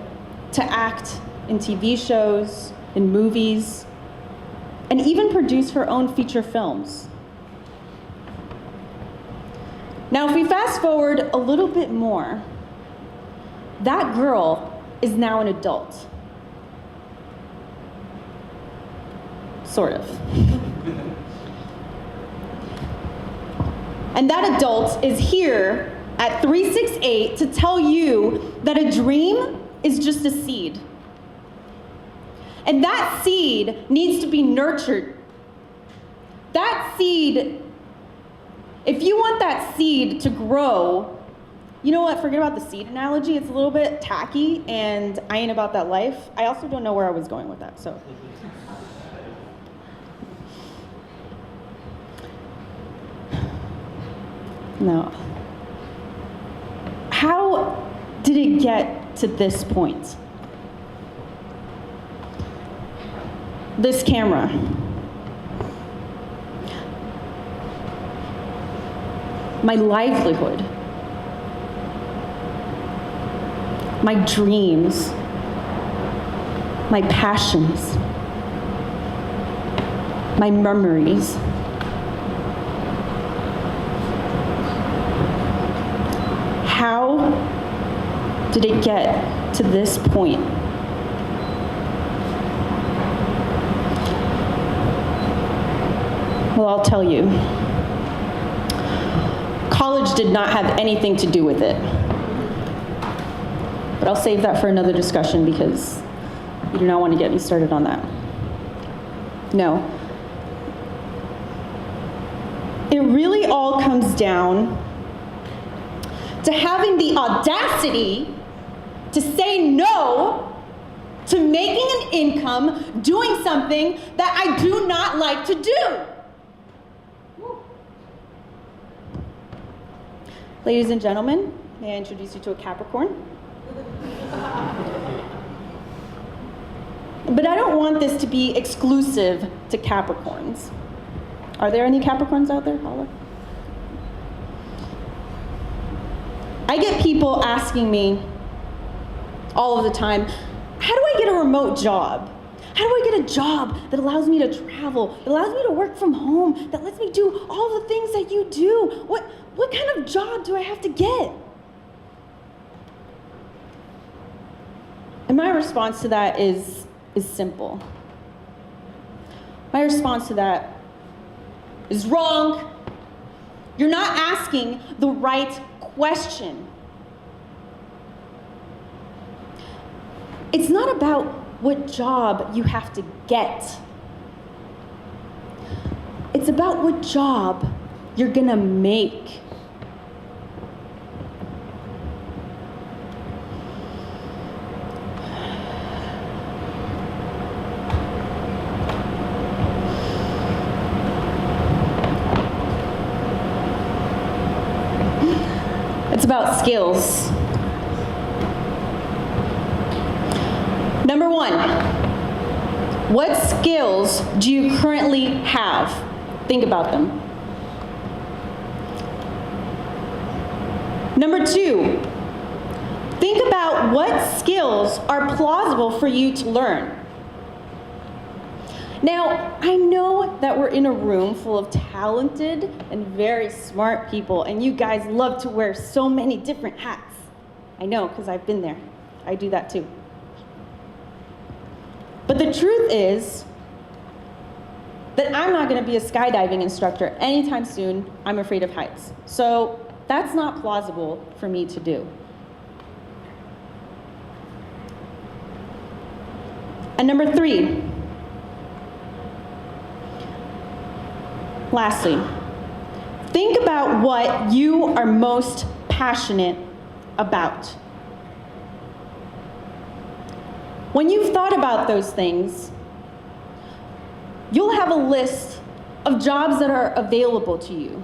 to act in TV shows, in movies, and even produce her own feature films. Now, if we fast forward a little bit more, that girl is now an adult. Sort of. And that adult is here at 368 to tell you that a dream is just a seed. And that seed needs to be nurtured. That seed, if you want that seed to grow, you know what, forget about the seed analogy. It's a little bit tacky, and I ain't about that life. I also don't know where I was going with that, so. No. How did it get to this point? This camera. My livelihood. My dreams. My passions. My memories. How did it get to this point? Well, I'll tell you. College did not have anything to do with it. But I'll save that for another discussion because you do not want to get me started on that. No. It really all comes down to having the audacity to say no to making an income doing something that I do not like to do. Ladies and gentlemen, may I introduce you to a Capricorn? But I don't want this to be exclusive to Capricorns. Are there any Capricorns out there? Paula? I get people asking me all of the time, how do I get a remote job? How do I get a job that allows me to travel, that allows me to work from home, that lets me do all the things that you do? What kind of job do I have to get? And my response to that is simple. My response to that is wrong. You're not asking the right question. It's not about what job you have to get. It's about what job you're gonna make. It's about skills. Number one, what skills do you currently have? Think about them. Number two, think about what skills are plausible for you to learn. Now, I know that we're in a room full of talented and very smart people, and you guys love to wear so many different hats. I know, because I've been there. I do that too. But the truth is that I'm not going to be a skydiving instructor anytime soon. I'm afraid of heights. So that's not plausible for me to do. And number three, lastly, think about what you are most passionate about. When you've thought about those things, you'll have a list of jobs that are available to you.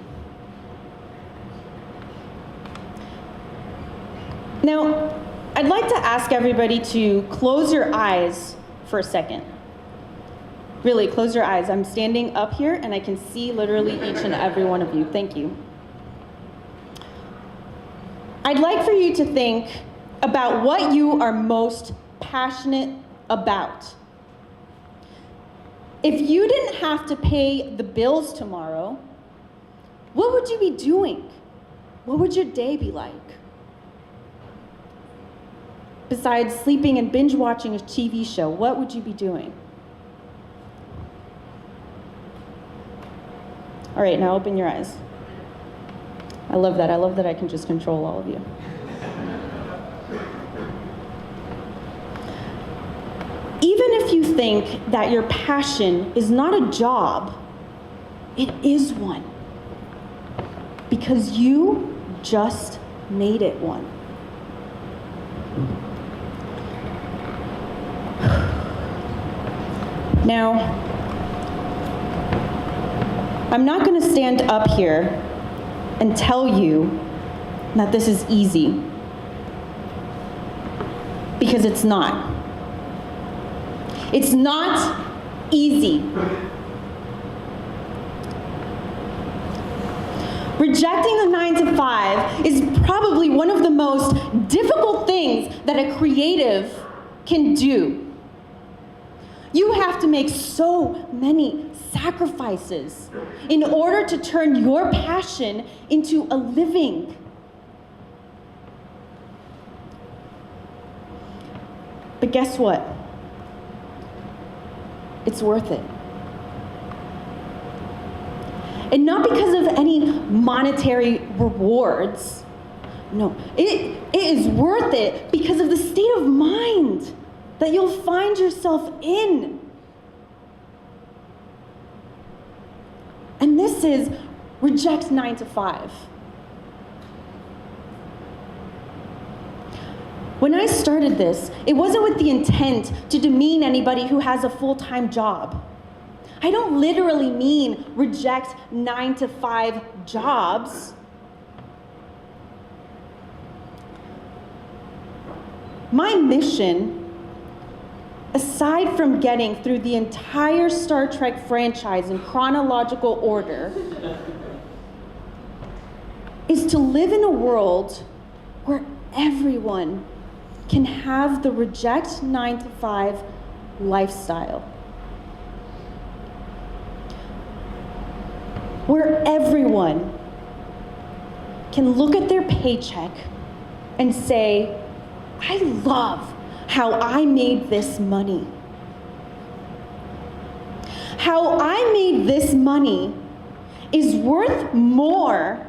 Now, I'd like to ask everybody to close your eyes for a second. Really, close your eyes. I'm standing up here and I can see literally each and every one of you. Thank you. I'd like for you to think about what you are most passionate about. If you didn't have to pay the bills tomorrow, what would you be doing? What would your day be like? Besides sleeping and binge watching a TV show, what would you be doing? All right, now open your eyes. I love that. I love that I can just control all of you. Even if you think that your passion is not a job, it is one. Because you just made it one. Now, I'm not going to stand up here and tell you that this is easy, because it's not. It's not easy. Rejecting the 9-to-5 is probably one of the most difficult things that a creative can do. You have to make so many sacrifices in order to turn your passion into a living. But guess what? It's worth it. And not because of any monetary rewards. No, it is worth it because of the state of mind that you'll find yourself in. And this is reject 9-to-5. When I started this, it wasn't with the intent to demean anybody who has a full-time job. I don't literally mean reject 9-to-5 jobs. My mission, aside from getting through the entire Star Trek franchise in chronological order, is to live in a world where everyone can have the reject 9-to-5 lifestyle. Where everyone can look at their paycheck and say, I love how I made this money. how I made this money is worth more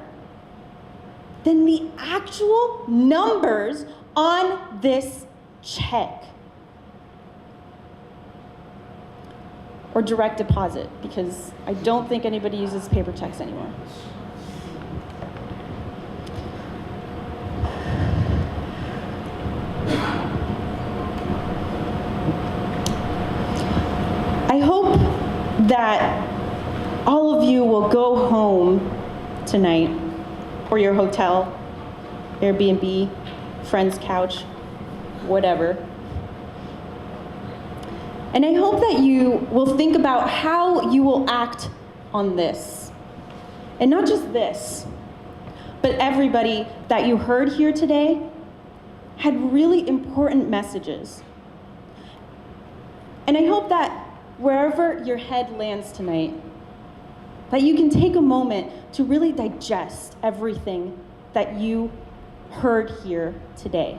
than the actual numbers on this check. Or direct deposit, because I don't think anybody uses paper checks anymore. I hope that all of you will go home tonight, or your hotel, Airbnb, friend's couch, whatever. And I hope that you will think about how you will act on this. And not just this, but everybody that you heard here today had really important messages. And I hope that wherever your head lands tonight, that you can take a moment to really digest everything that you heard here today.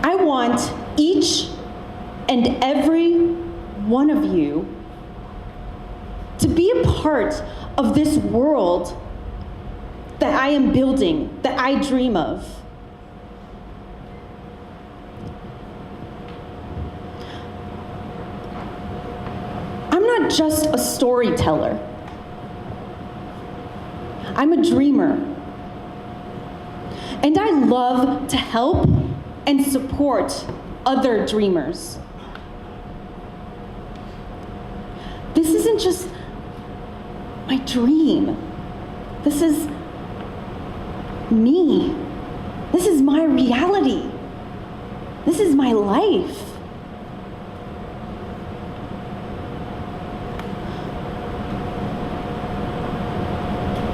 I want each and every one of you to be a part of this world that I am building, that I dream of. I'm not just a storyteller. I'm a dreamer. And I love to help and support other dreamers. This isn't just my dream. This is me. This is my reality. This is my life.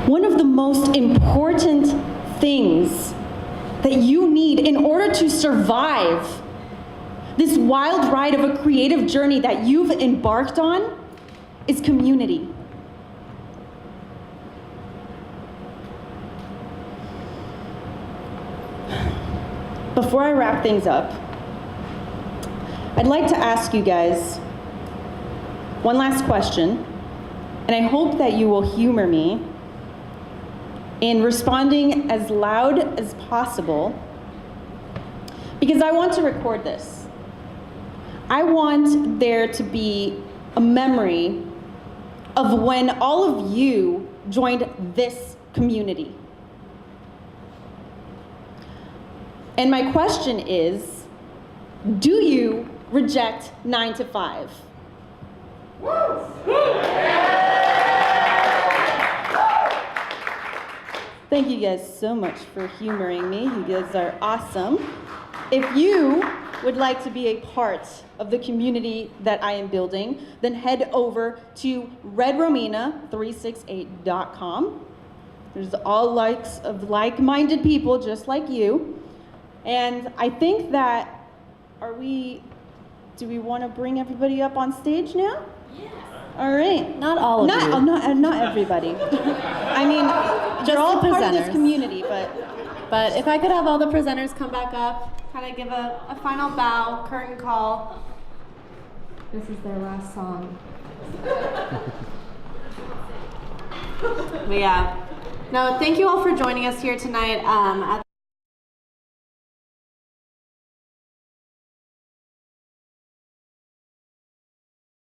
One of the most important things that you need in order to survive this wild ride of a creative journey that you've embarked on is community. Before I wrap things up, I'd like to ask you guys one last question, and I hope that you will humor me in responding as loud as possible, because I want to record this. I want there to be a memory of when all of you joined this community. And my question is, do you reject 9 to 5? Thank you guys so much for humoring me. You guys are awesome. If you would like to be a part of the community that I am building, then head over to redromina368.com. There's all likes of like-minded people just like you. And I think that, do we want to bring everybody up on stage now? Yes. All right. Not all of you. Not everybody. I mean, Just you're all the part of this presenters. community, but But if I could have all the presenters come back up, kind of give a final bow, curtain call. This is their last song. But yeah. No, thank you all for joining us here tonight.